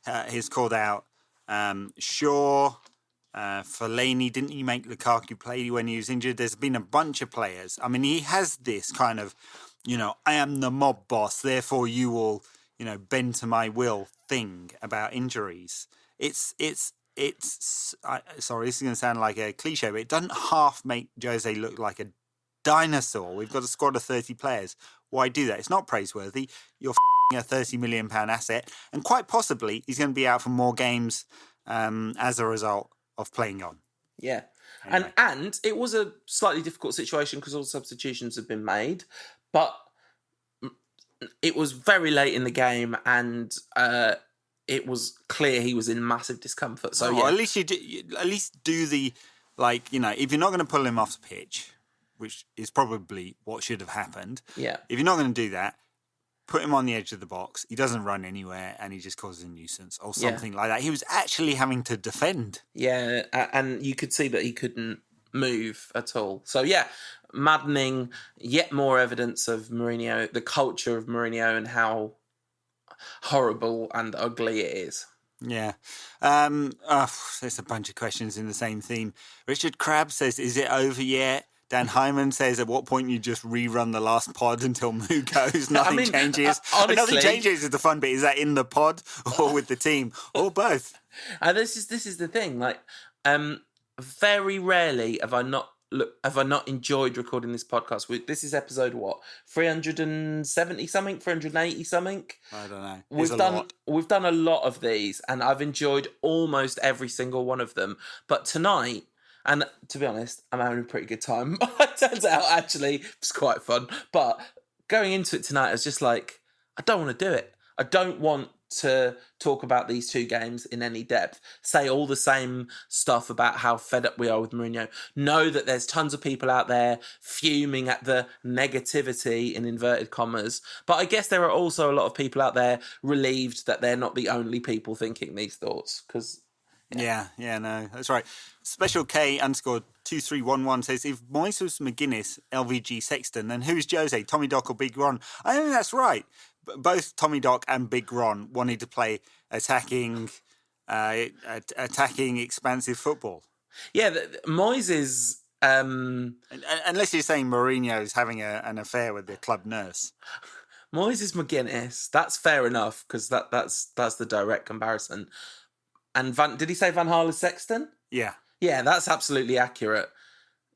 Speaker 3: has called out Shaw, Fellaini. Didn't he make Lukaku play when he was injured? There's been a bunch of players. I mean, he has this kind of, I am the mob boss, therefore you will, bend to my will thing about injuries. It's sorry, this is going to sound like a cliche, but it doesn't half make Jose look like a dinosaur. We've got a squad of 30 players. Why do that? It's not praiseworthy. You're a £30 million asset, and quite possibly he's going to be out for more games as a result of playing on.
Speaker 2: Yeah.
Speaker 3: Anyway.
Speaker 2: And it was a slightly difficult situation because all substitutions had been made, but it was very late in the game, and it was clear he was in massive discomfort. So
Speaker 3: at least at least do the if you're not going to pull him off the pitch, which is probably what should have happened.
Speaker 2: Yeah.
Speaker 3: If you're not going to do that, put him on the edge of the box. He doesn't run anywhere, and he just causes a nuisance or something like that. He was actually having to defend.
Speaker 2: Yeah, and you could see that he couldn't move at all. So yeah, maddening. Yet more evidence of Mourinho, the culture of Mourinho, and how horrible and ugly it is.
Speaker 3: Yeah. There's a bunch of questions in the same theme. Richard Crabb says, is it over yet? Dan Hyman says, at what point you just rerun the last pod until Moo goes? Nothing changes.
Speaker 2: Honestly,
Speaker 3: nothing changes is the fun bit. Is that in the pod or with the team or both?
Speaker 2: This is the thing. Very rarely have I not enjoyed recording this podcast. This is episode 370 something, 380 something.
Speaker 3: I don't know.
Speaker 2: We've done a lot of these, and I've enjoyed almost every single one of them. But tonight, and to be honest, I'm having a pretty good time. It turns out actually it's quite fun. But going into it tonight, I was just like, I don't want to do it. I don't want to talk about these two games in any depth, say all the same stuff about how fed up we are with Mourinho, know that there's tons of people out there fuming at the negativity in inverted commas, but I guess there are also a lot of people out there relieved that they're not the only people thinking these thoughts, because
Speaker 3: no, that's right. Special K _2311 says, if Moyes was McGuinness, LVG Sexton, then who's Jose, Tommy Dock or Big Ron? I think that's right. Both Tommy Dock and Big Ron wanted to play attacking, expansive football.
Speaker 2: Yeah, Moyes is...
Speaker 3: Unless you're saying Mourinho's having an affair with the club nurse.
Speaker 2: Moyes is McGuinness. That's fair enough, because that's the direct comparison. And did he say Van Gaal is Sexton?
Speaker 3: Yeah.
Speaker 2: Yeah, that's absolutely accurate.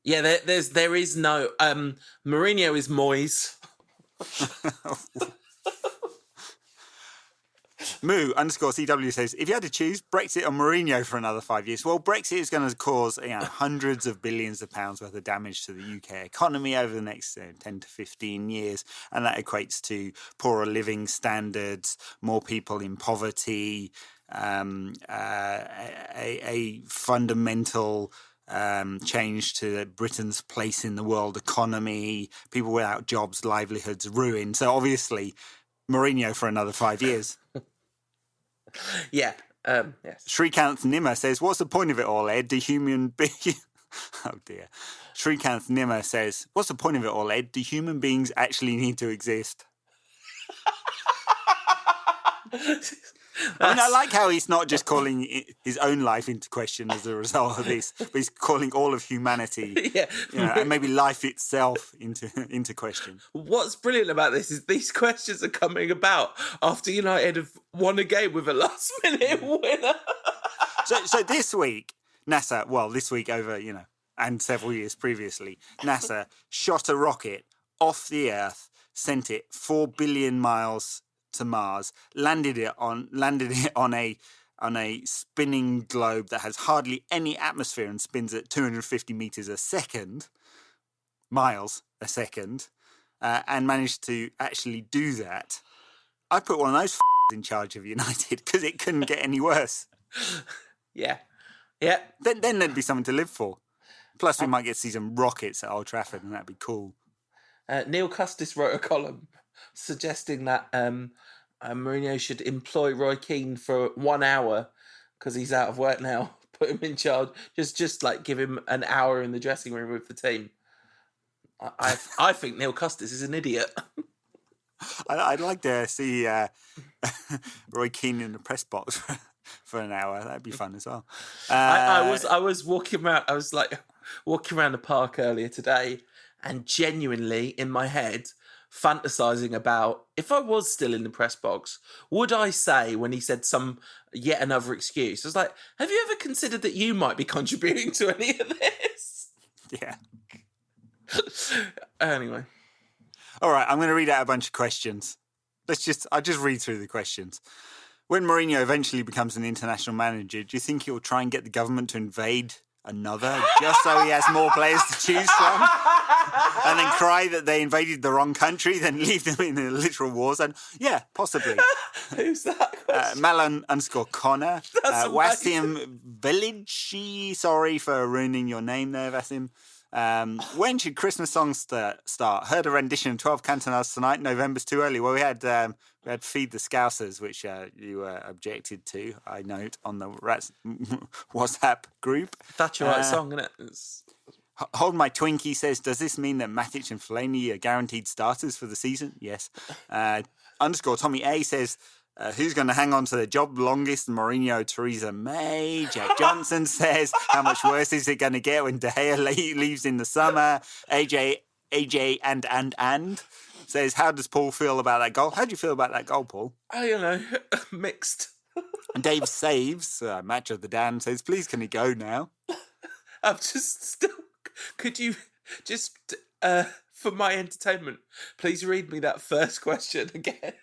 Speaker 2: Yeah, there is no... Mourinho is Moyes.
Speaker 3: Moo _CW says, if you had to choose Brexit or Mourinho for another 5 years, well, Brexit is going to cause hundreds of billions of pounds worth of damage to the UK economy over the next 10 to 15 years. And that equates to poorer living standards, more people in poverty, a fundamental change to Britain's place in the world economy, people without jobs, livelihoods ruined. So obviously, Mourinho for another 5 years.
Speaker 2: Yeah. Yes.
Speaker 3: Srikanth Nimmer says, what's the point of it all, Ed? Do human beings... Oh, dear. Srikanth Nimmer says, what's the point of it all, Ed? Do human beings actually need to exist? I mean, I like how he's not just calling his own life into question as a result of this, but he's calling all of humanity, and maybe life itself into question.
Speaker 2: What's brilliant about this is these questions are coming about after United have won a game with a last-minute winner.
Speaker 3: So this week, NASA, this week over, and several years previously, NASA shot a rocket off the Earth, sent it 4 billion miles to Mars, landed it on a spinning globe that has hardly any atmosphere and spins at 250 miles a second, and managed to actually do that, I'd put one of those in charge of United because it couldn't get any worse.
Speaker 2: Yeah.
Speaker 3: Then there'd be something to live for. Plus, we might get to see some rockets at Old Trafford, and that'd be cool.
Speaker 2: Neil Custis wrote a column suggesting that Mourinho should employ Roy Keane for 1 hour because he's out of work now. Put him in charge. Just like give him an hour in the dressing room with the team. I think Neil Custis is an idiot.
Speaker 3: I'd like to see Roy Keane in the press box for an hour. That'd be fun as well.
Speaker 2: I was walking around. I was like walking around the park earlier today, and genuinely in my head, fantasizing about if I was still in the press box, would I say when he said yet another excuse? I was like, have you ever considered that you might be contributing to any of this?
Speaker 3: Yeah.
Speaker 2: Anyway.
Speaker 3: All right, I'm going to read out a bunch of questions. I'll just read through the questions. When Mourinho eventually becomes an international manager, do you think he'll try and get the government to invade another just so he has more players to choose from? And then cry that they invaded the wrong country, then leave them in a literal war zone? Yeah, possibly.
Speaker 2: Who's that?
Speaker 3: Malan_Connor.
Speaker 2: That's
Speaker 3: Wasim Village. Sorry for ruining your name there, Wasim. When should Christmas songs start? Heard a rendition of 12 Cantonades tonight. November's too early. Well, we had Feed the Scousers, which you objected to, I note, on the WhatsApp group.
Speaker 2: That's your right song, isn't it?
Speaker 3: Hold My Twinkie says, does this mean that Matic and Fellaini are guaranteed starters for the season? Yes. _Tommy A says, who's going to hang on to the job longest? Mourinho, Theresa May. Jack Johnson says, how much worse is it going to get when De Gea leaves in the summer? AJ and says, how does Paul feel about that goal? How do you feel about that goal, Paul?
Speaker 2: Mixed.
Speaker 3: And Dave Saves, match of the Dan, says, please can he go now?
Speaker 2: I'm just still... Could you just, for my entertainment, please read me that first question again?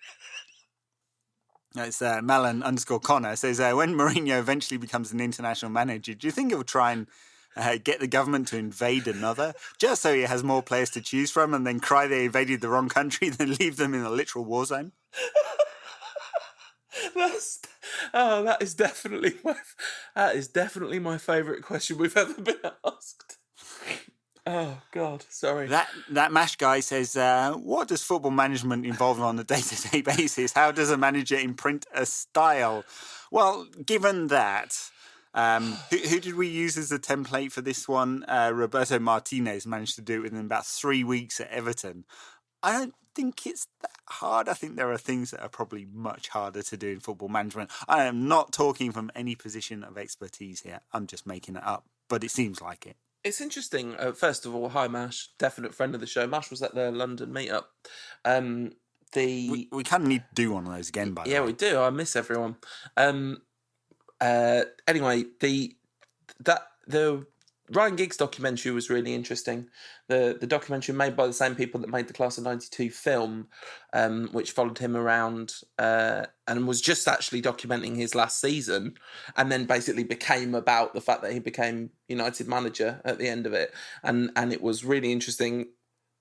Speaker 3: It's Malan_Connor says, when Mourinho eventually becomes an international manager, do you think he'll try and get the government to invade another just so he has more players to choose from and then cry they invaded the wrong country then leave them in a literal war zone?
Speaker 2: That is definitely my favourite question we've ever been asked. Oh God, sorry.
Speaker 3: That MASH guy says, what does football management involve on a day-to-day basis? How does a manager imprint a style? Well, given that, who did we use as a template for this one? Roberto Martinez managed to do it within about 3 weeks at Everton. I don't think it's that hard. I think there are things that are probably much harder to do in football management. I am not talking from any position of expertise here. I'm just making it up, but it seems like it.
Speaker 2: It's interesting. First of all, hi Mash, definite friend of the show. Mash was at the London meetup.
Speaker 3: We kind of need to do one of those again, by the way.
Speaker 2: Yeah, we do. I miss everyone. Anyway, the Ryan Giggs documentary was really interesting. The documentary made by the same people that made the Class of '92 film, which followed him around and was just actually documenting his last season, and then basically became about the fact that he became United manager at the end of it. And it was really interesting.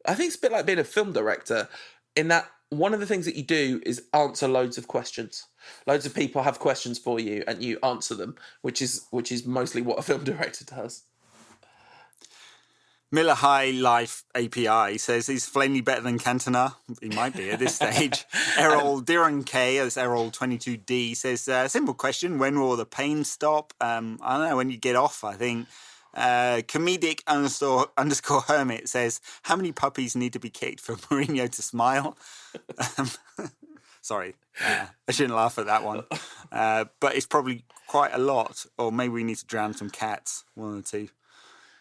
Speaker 2: I think it's a bit like being a film director in that one of the things that you do is answer loads of questions. Loads of people have questions for you and you answer them, which is mostly what a film director does.
Speaker 3: Miller High Life API says, is Fellaini better than Cantona? He might be at this stage. Errol Diran K, as Errol 22D, says, simple question, when will the pain stop? I don't know, when you get off, I think. Comedic _ Hermit says, how many puppies need to be kicked for Mourinho to smile? Sorry, I shouldn't laugh at that one. But it's probably quite a lot. Or maybe we need to drown some cats, one or two.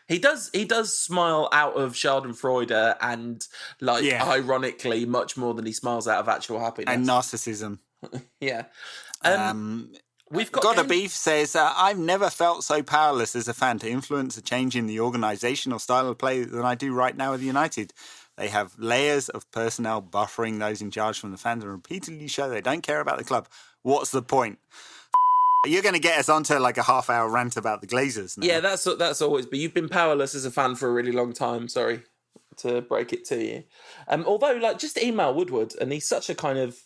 Speaker 2: He does smile out of Schadenfreude and ironically much more than he smiles out of actual happiness.
Speaker 3: And narcissism.
Speaker 2: Yeah.
Speaker 3: We've got a beef says, I've never felt so powerless as a fan to influence a change in the organisational style of play than I do right now with United. They have layers of personnel buffering those in charge from the fans and repeatedly show they don't care about the club. What's the point? You're going to get us onto like a half-hour rant about the Glazers now.
Speaker 2: Yeah, that's always. But you've been powerless as a fan for a really long time. Sorry to break it to you. Although, like, just email Woodward, and he's such a kind of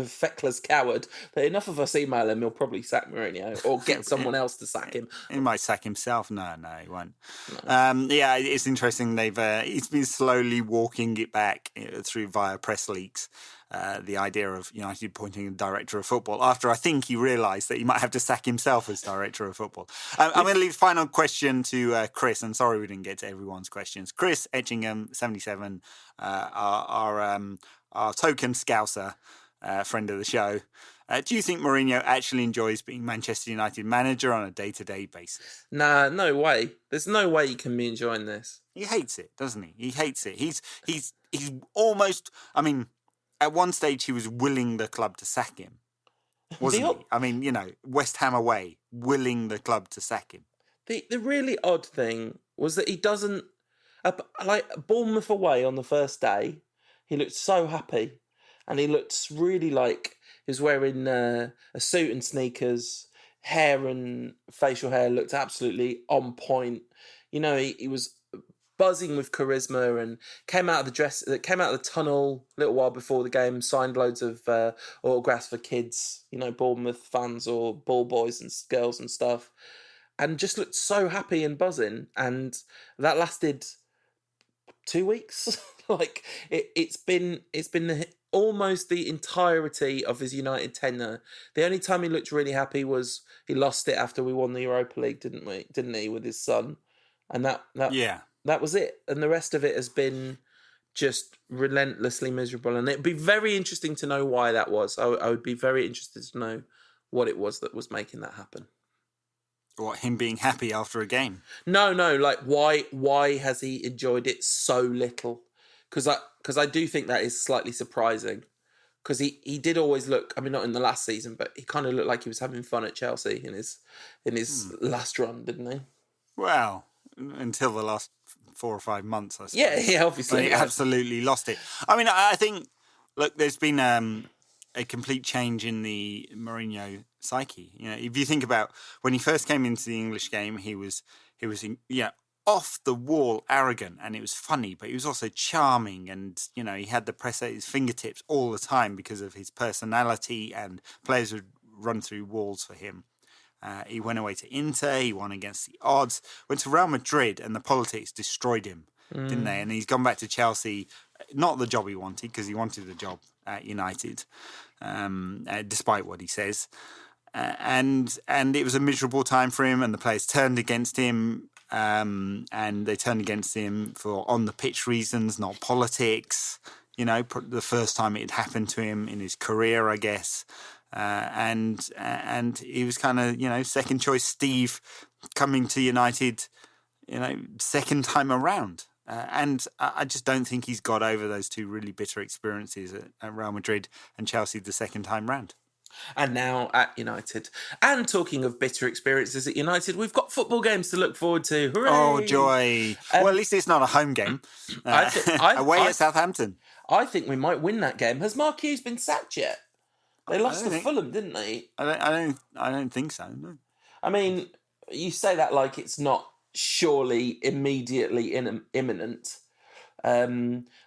Speaker 2: feckless coward that enough of us email him, he'll probably sack Mourinho or get someone else to sack him.
Speaker 3: He might sack himself. No, he won't. No. Yeah, it's interesting. He's been slowly walking it back via press leaks. The idea of United appointing a director of football after I think he realised that he might have to sack himself as director of football. I'm going to leave the final question to Chris. I'm sorry we didn't get to everyone's questions. Chris Etchingham, 77, our token Scouser, friend of the show. Do you think Mourinho actually enjoys being Manchester United manager on a day-to-day basis?
Speaker 2: Nah, no way. There's no way he can be enjoying this.
Speaker 3: He hates it, doesn't he? He hates it. He's almost. I mean, at one stage he was willing the club to sack him, wasn't he? I mean, West Ham away, willing the club to sack him.
Speaker 2: The really odd thing was that he doesn't like Bournemouth away on the first day. He looked so happy, and he looked really like he was wearing a suit and sneakers. Hair and facial hair looked absolutely on point. He was buzzing with charisma and came out of the tunnel a little while before the game, signed loads of autographs for kids, Bournemouth fans or ball boys and girls and stuff, and just looked so happy and buzzing. And that lasted 2 weeks. Like it's been almost the entirety of his United tenure. The only time he looked really happy was he lost it after we won the Europa League, didn't he, with his son? And that was it. And the rest of it has been just relentlessly miserable. And it'd be very interesting to know why that was. I would be very interested to know what it was that was making that happen.
Speaker 3: What, him being happy after a game?
Speaker 2: No, like why has he enjoyed it so little? Because I do think that is slightly surprising. Because he did always look, I mean, not in the last season, but he kind of looked like he was having fun at Chelsea in his last run, didn't he?
Speaker 3: Well, until the last 4 or 5 months, I suppose.
Speaker 2: Yeah, obviously.
Speaker 3: He absolutely lost it. I mean, I think, look, there's been a complete change in the Mourinho psyche. If you think about when he first came into the English game, he was off the wall arrogant, and it was funny, but he was also charming, and he had the press at his fingertips all the time because of his personality, and players would run through walls for him. He went away to Inter, he won against the odds, went to Real Madrid, and the politics destroyed him, didn't they? And he's gone back to Chelsea, not the job he wanted, because he wanted a job at United, despite what he says. And it was a miserable time for him, and the players turned against him, and they turned against him for on-the-pitch reasons, not politics. The first time it had happened to him in his career, I guess. And he was kind of, second choice Steve coming to United, second time around. And I just don't think he's got over those two really bitter experiences at Real Madrid and Chelsea the second time round.
Speaker 2: And now at United. And talking of bitter experiences at United, we've got football games to look forward to. Hooray!
Speaker 3: Oh, joy. Well, at least it's not a home game. Away at Southampton.
Speaker 2: I think we might win that game. Has Mark Hughes been sacked yet? They lost to Fulham, didn't they?
Speaker 3: I don't think so, no.
Speaker 2: I mean, you say that like it's not surely immediately imminent.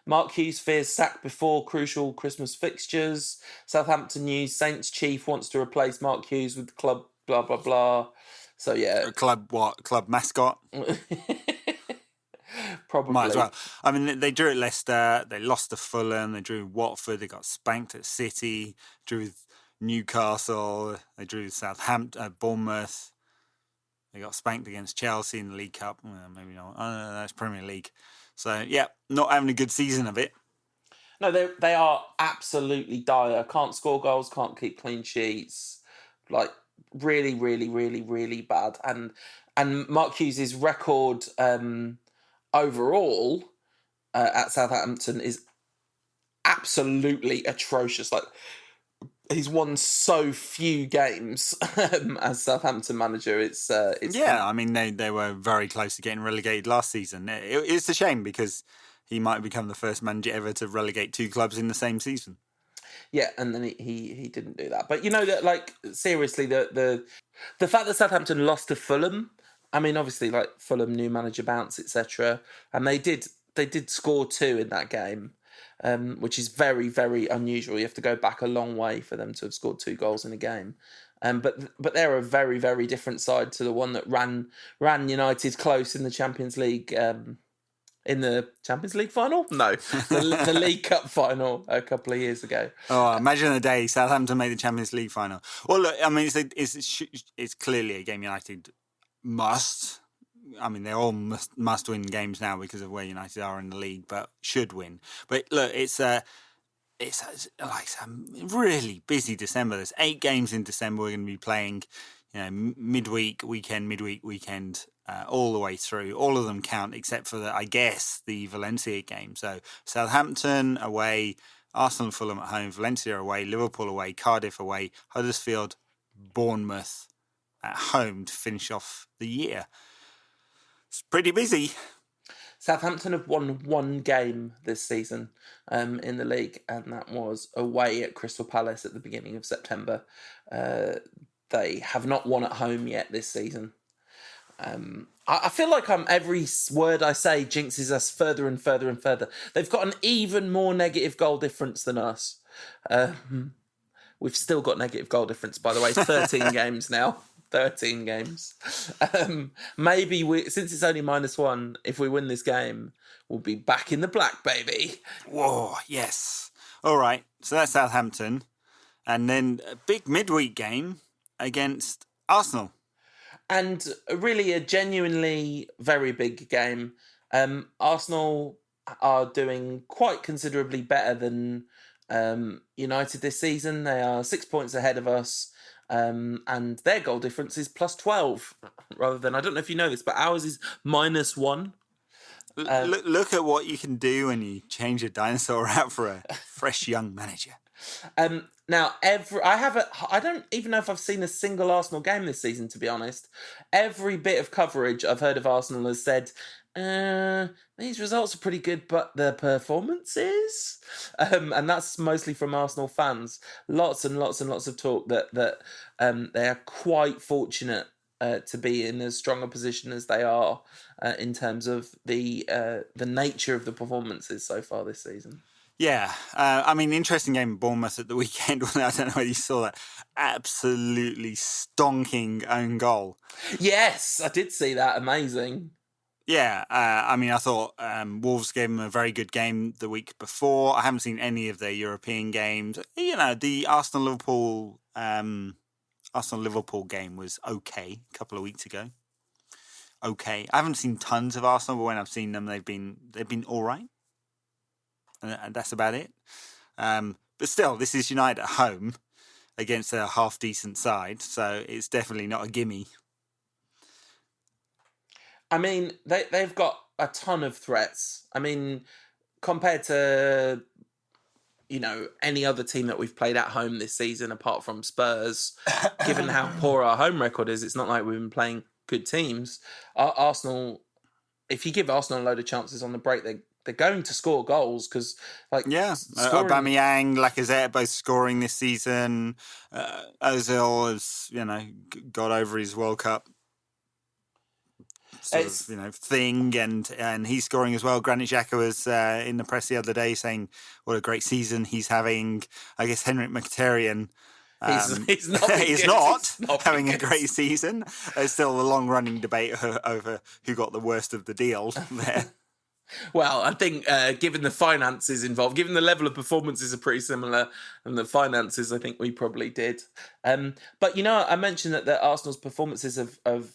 Speaker 2: Mark Hughes fears sack before crucial Christmas fixtures. Southampton news: Saints chief wants to replace Mark Hughes with club blah blah blah. So yeah,
Speaker 3: club what? Club mascot?
Speaker 2: Probably.
Speaker 3: Might as well. I mean, they drew at Leicester, they lost to Fulham, they drew Watford, they got spanked at City, drew with Newcastle, they drew Southampton, Bournemouth. They got spanked against Chelsea in the League Cup. Well, maybe not. I don't know, that's Premier League. So, yeah, not having a good season of it.
Speaker 2: No, they are absolutely dire. Can't score goals, can't keep clean sheets. Like, really, really, really, really bad. And Mark Hughes' record overall at Southampton is absolutely atrocious. Like, he's won so few games as Southampton manager. It's
Speaker 3: yeah. I mean, they were very close to getting relegated last season. It's a shame because he might become the first manager ever to relegate two clubs in the same season.
Speaker 2: Yeah, and then he didn't do that. But that, like, seriously, the fact that Southampton lost to Fulham, I mean, obviously, like, Fulham, new manager bounce, etc., and they did score 2 in that game, which is very, very unusual. You have to go back a long way for them to have scored 2 goals in a game. But they're a very, very different side to the one that ran United close in the Champions League. In the Champions League final? No, the League Cup final a couple of years ago.
Speaker 3: Oh, imagine the day Southampton made the Champions League final. Well, look, I mean, it's clearly a game United must. I mean, they're all must win games now because of where United are in the league, but should win. But look, it's like a really busy December. There's 8 games in December we're going to be playing. Midweek, weekend, all the way through. All of them count except for the Valencia game. So Southampton away, Arsenal and Fulham at home, Valencia away, Liverpool away, Cardiff away, Huddersfield, Bournemouth at home to finish off the year. It's pretty busy.
Speaker 2: Southampton have won 1 game this season in the league, and that was away at Crystal Palace at the beginning of September. They have not won at home yet this season. I feel like every word I say jinxes us further and further and further. They've got an even more negative goal difference than us. We've still got negative goal difference, by the way. 13 games now. 13 games. Maybe since it's only -1, if we win this game, we'll be back in the black, baby.
Speaker 3: Whoa, yes. All right, so that's Southampton. And then a big midweek game against Arsenal.
Speaker 2: And really a genuinely very big game. Arsenal are doing quite considerably better than United this season. They are 6 points ahead of us. And their goal difference is +12 rather than, I don't know if you know this, but ours is -1.
Speaker 3: Look at what you can do when you change a dinosaur out for a fresh young manager.
Speaker 2: Now, I don't even know if I've seen a single Arsenal game this season, to be honest. Every bit of coverage I've heard of Arsenal has said, these results are pretty good, but the performances, and that's mostly from Arsenal fans. Lots and lots and lots of talk that they are quite fortunate to be in as strong a position as they are in terms of the nature of the performances so far this season.
Speaker 3: Yeah, I mean, interesting game in Bournemouth at the weekend. I don't know whether you saw that. Absolutely stonking own goal.
Speaker 2: Yes, I did see that. Amazing.
Speaker 3: Yeah, I mean, I thought Wolves gave them a very good game the week before. I haven't seen any of their European games. The Arsenal-Liverpool game was okay a couple of weeks ago. Okay, I haven't seen tons of Arsenal, but when I've seen them, they've been all right. And that's about it. But still, this is United at home against a half-decent side, so it's definitely not a gimme.
Speaker 2: I mean, they've got a ton of threats. I mean, compared to, any other team that we've played at home this season, apart from Spurs, given how poor our home record is, it's not like we've been playing good teams. Arsenal, if you give Arsenal a load of chances on the break, they're going to score goals because,
Speaker 3: Aubameyang, Lacazette both scoring this season. Ozil has, got over his World Cup thing, and he's scoring as well. Granit Xhaka was in the press the other day saying what a great season he's having. I guess Henrik Mkhitaryan.
Speaker 2: He's not
Speaker 3: having a great season. There's still a long-running debate over who got the worst of the deal there.
Speaker 2: Well, I think given the finances involved, given the level of performances are pretty similar, and the finances, I think we probably did. But, I mentioned that Arsenal's performances have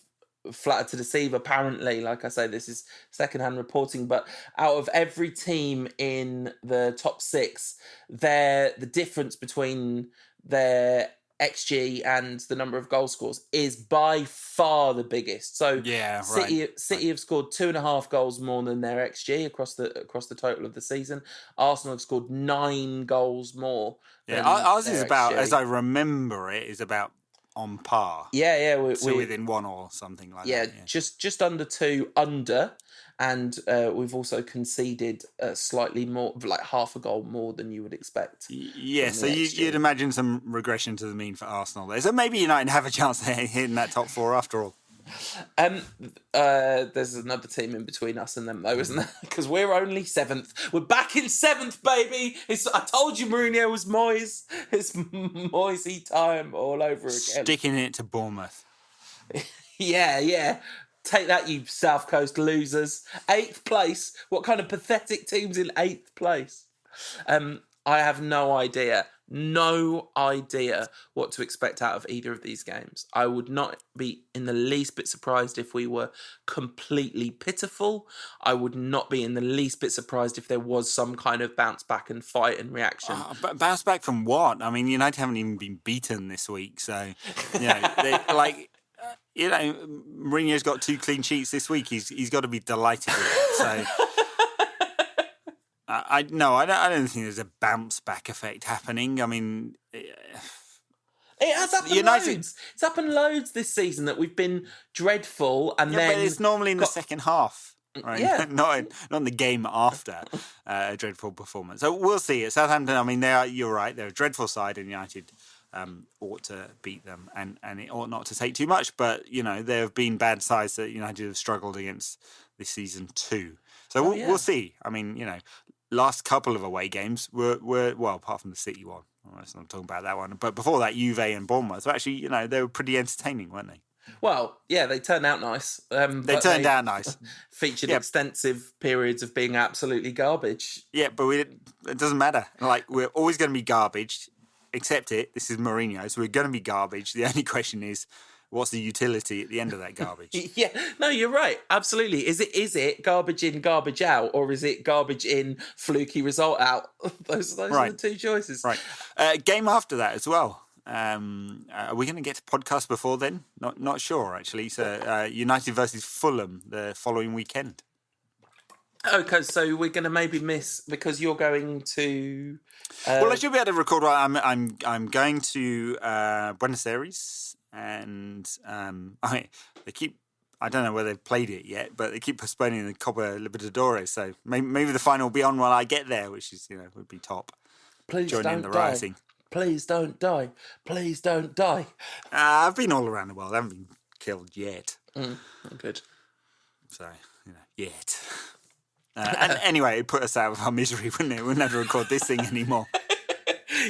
Speaker 2: flattered to deceive, apparently. Like I say, this is second-hand reporting, but out of every team in the top 6, the difference between their XG and the number of goal scores is by far the biggest. So City have scored 2.5 goals more than their XG across the total of the season. Arsenal have scored 9 goals more.
Speaker 3: Yeah, ours is about, as I remember it, is about on par.
Speaker 2: Yeah, we're
Speaker 3: within 1 or something like that.
Speaker 2: Yeah, just under 2 under. and we've also conceded slightly more, like half a goal more than you would expect.
Speaker 3: Yeah, so you'd imagine some regression to the mean for Arsenal there. So maybe United have a chance of hitting that top four after all.
Speaker 2: There's another team in between us and them, though, isn't there? Because we're only 7th. We're back in 7th, baby. I told you Mourinho was Moyes. It's Moyesy time all over again.
Speaker 3: Sticking it to Bournemouth.
Speaker 2: Yeah. Take that, you South Coast losers. 8th place. What kind of pathetic team's in 8th place? I have no idea what to expect out of either of these games. I would not be in the least bit surprised if we were completely pitiful. I would not be in the least bit surprised if there was some kind of bounce back and fight and reaction.
Speaker 3: Bounce back from what? I mean, United haven't even been beaten this week, so Mourinho's got 2 clean sheets this week. He's got to be delighted with it. So. I don't think there's a bounce back effect happening. I mean,
Speaker 2: it has happened loads. It's happened loads this season that we've been dreadful, and then
Speaker 3: but it's normally in the second half, right?
Speaker 2: Yeah,
Speaker 3: not in the game after a dreadful performance. So we'll see. At Southampton, I mean, you're right. They're a dreadful side, and United ought to beat them, and it ought not to take too much. But there have been bad sides that United have struggled against this season too. So we'll see. I mean, last couple of away games were well, apart from the City one. I'm not talking about that one. But before that, Juve and Bournemouth. So actually, they were pretty entertaining, weren't they?
Speaker 2: Well, yeah, they turned out nice.
Speaker 3: They turned out nice.
Speaker 2: Featured extensive periods of being absolutely garbage.
Speaker 3: Yeah, but it doesn't matter. Like, we're always going to be garbage. Accept it. This is Mourinho, so we're going to be garbage. The only question is, what's the utility at the end of that garbage?
Speaker 2: Yeah, no, you're right. Absolutely. Is it garbage in, garbage out, or is it garbage in, fluky result out? Those are the 2 choices.
Speaker 3: Right. Game after that as well. Are we going to get to podcast before then? Not sure, actually. So United versus Fulham the following weekend.
Speaker 2: Okay, so we're going to maybe miss because you're going to.
Speaker 3: Well, I should be able to record. I'm going to Buenos Aires. And they keep, I don't know whether they've played it yet, but they keep postponing the Copa Libertadores. So maybe the final will be on while I get there, which is, would be top.
Speaker 2: Please don't die. Please don't die. Please don't die.
Speaker 3: I've been all around the world. I haven't been killed yet.
Speaker 2: Good.
Speaker 3: So, yet. And anyway, it put us out of our misery, wouldn't it? We'll never record this thing anymore.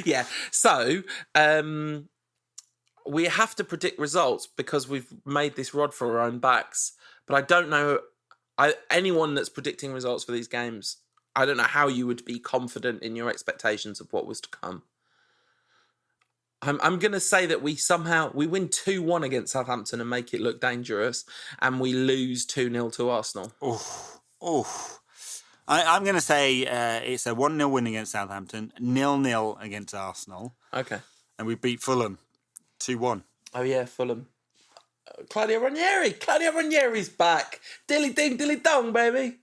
Speaker 2: Yeah. So, we have to predict results because we've made this rod for our own backs. But I don't know, anyone that's predicting results for these games, I don't know how you would be confident in your expectations of what was to come. I'm going to say that we win 2-1 against Southampton and make it look dangerous, and we lose 2-0 to Arsenal.
Speaker 3: I'm going to say it's a 1-0 win against Southampton, 0-0 against Arsenal.
Speaker 2: Okay.
Speaker 3: And we beat Fulham 2-1.
Speaker 2: Oh, yeah, Fulham. Claudio Ranieri's back. Dilly ding, dilly dong, baby.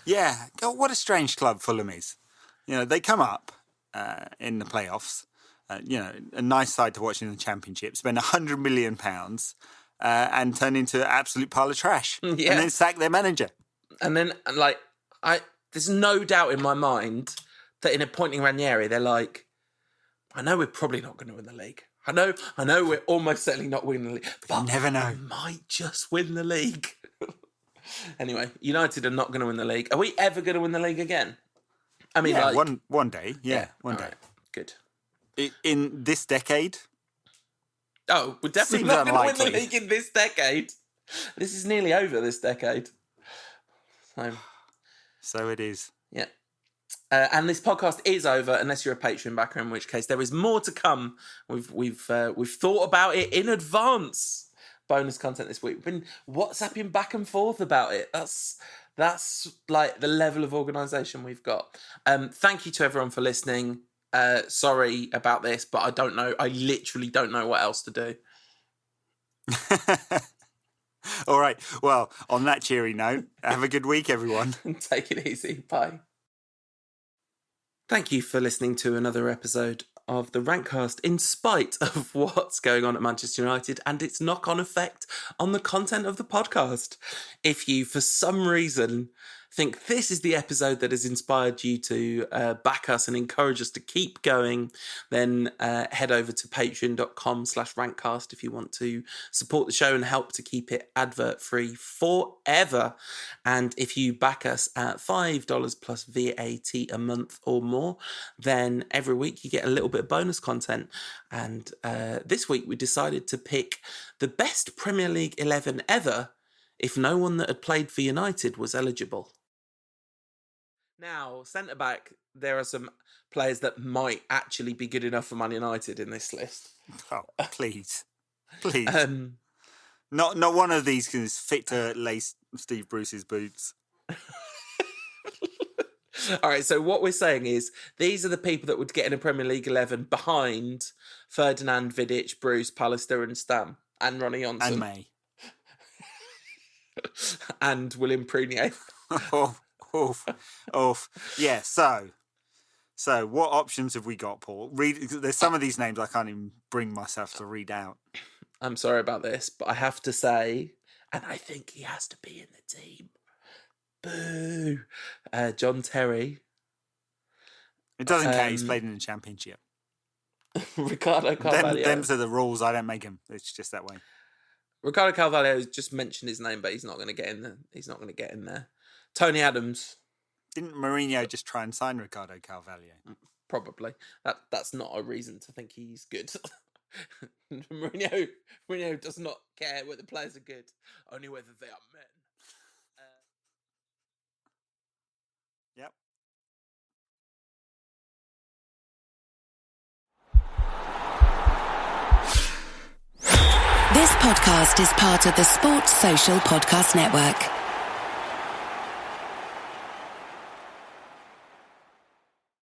Speaker 3: Yeah. God, what a strange club Fulham is. They come up in the playoffs. A nice side to watch in the Championship. Spend £100 million and turn into an absolute pile of trash. Yeah. And then sack their manager.
Speaker 2: And then, there's no doubt in my mind that in appointing Ranieri, they're like, I know we're probably not going to win the league. I know we're almost certainly not winning the league. But
Speaker 3: you never know.
Speaker 2: We might just win the league. Anyway, United are not going to win the league. Are we ever going to win the league again? I mean,
Speaker 3: one day. Yeah, one day.
Speaker 2: Right. Good.
Speaker 3: In this decade?
Speaker 2: Oh, we're definitely not going to win the league in this decade. This is nearly over, this decade.
Speaker 3: So it is.
Speaker 2: Yeah. And this podcast is over unless you're a Patreon backer, in which case there is more to come. We've thought about it in advance. Bonus content this week. We've been WhatsApping back and forth about it. That's like the level of organisation we've got. Thank you to everyone for listening. Sorry about this, but I don't know. I literally don't know what else to do.
Speaker 3: All right. Well, on that cheery note, have a good week, everyone.
Speaker 2: Take it easy. Bye. Thank you for listening to another episode of the Rankcast in spite of what's going on at Manchester United and its knock-on effect on the content of the podcast. If you, for some reason, think this is the episode that has inspired you to back us and encourage us to keep going, then head over to patreon.com/rankcast if you want to support the show and help to keep it advert-free forever. And if you back us at $5 plus VAT a month or more, then every week you get a little bit of bonus content. And this week we decided to pick the best Premier League 11 ever if no one that had played for United was eligible. Now, centre-back, there are some players that might actually be good enough for Man United in this list.
Speaker 3: Oh, please. Please. Not one of these is fit to lace Steve Bruce's boots.
Speaker 2: All right, so what we're saying is these are the people that would get in a Premier League 11 behind Ferdinand, Vidic, Bruce, Pallister and Stam and Ronnie Johnson.
Speaker 3: And May.
Speaker 2: And William Prunier.
Speaker 3: Yeah, so what options have we got, Paul? There's some of these names I can't even bring myself to read out.
Speaker 2: I'm sorry about this, but I have to say, and I think he has to be in the team. Boo! John Terry.
Speaker 3: It doesn't count. He's played in the Championship.
Speaker 2: Ricardo Carvalho.
Speaker 3: Them's are the rules. I don't make them. It's just that way.
Speaker 2: Ricardo Carvalho just mentioned his name, but he's not going to get in there. He's not going to get in there. Tony Adams.
Speaker 3: Didn't Mourinho just try and sign Ricardo Carvalho?
Speaker 2: Probably. That's not a reason to think he's good. Mourinho does not care whether players are good, only whether they are men.
Speaker 3: Yep.
Speaker 1: This podcast is part of the Sports Social Podcast Network.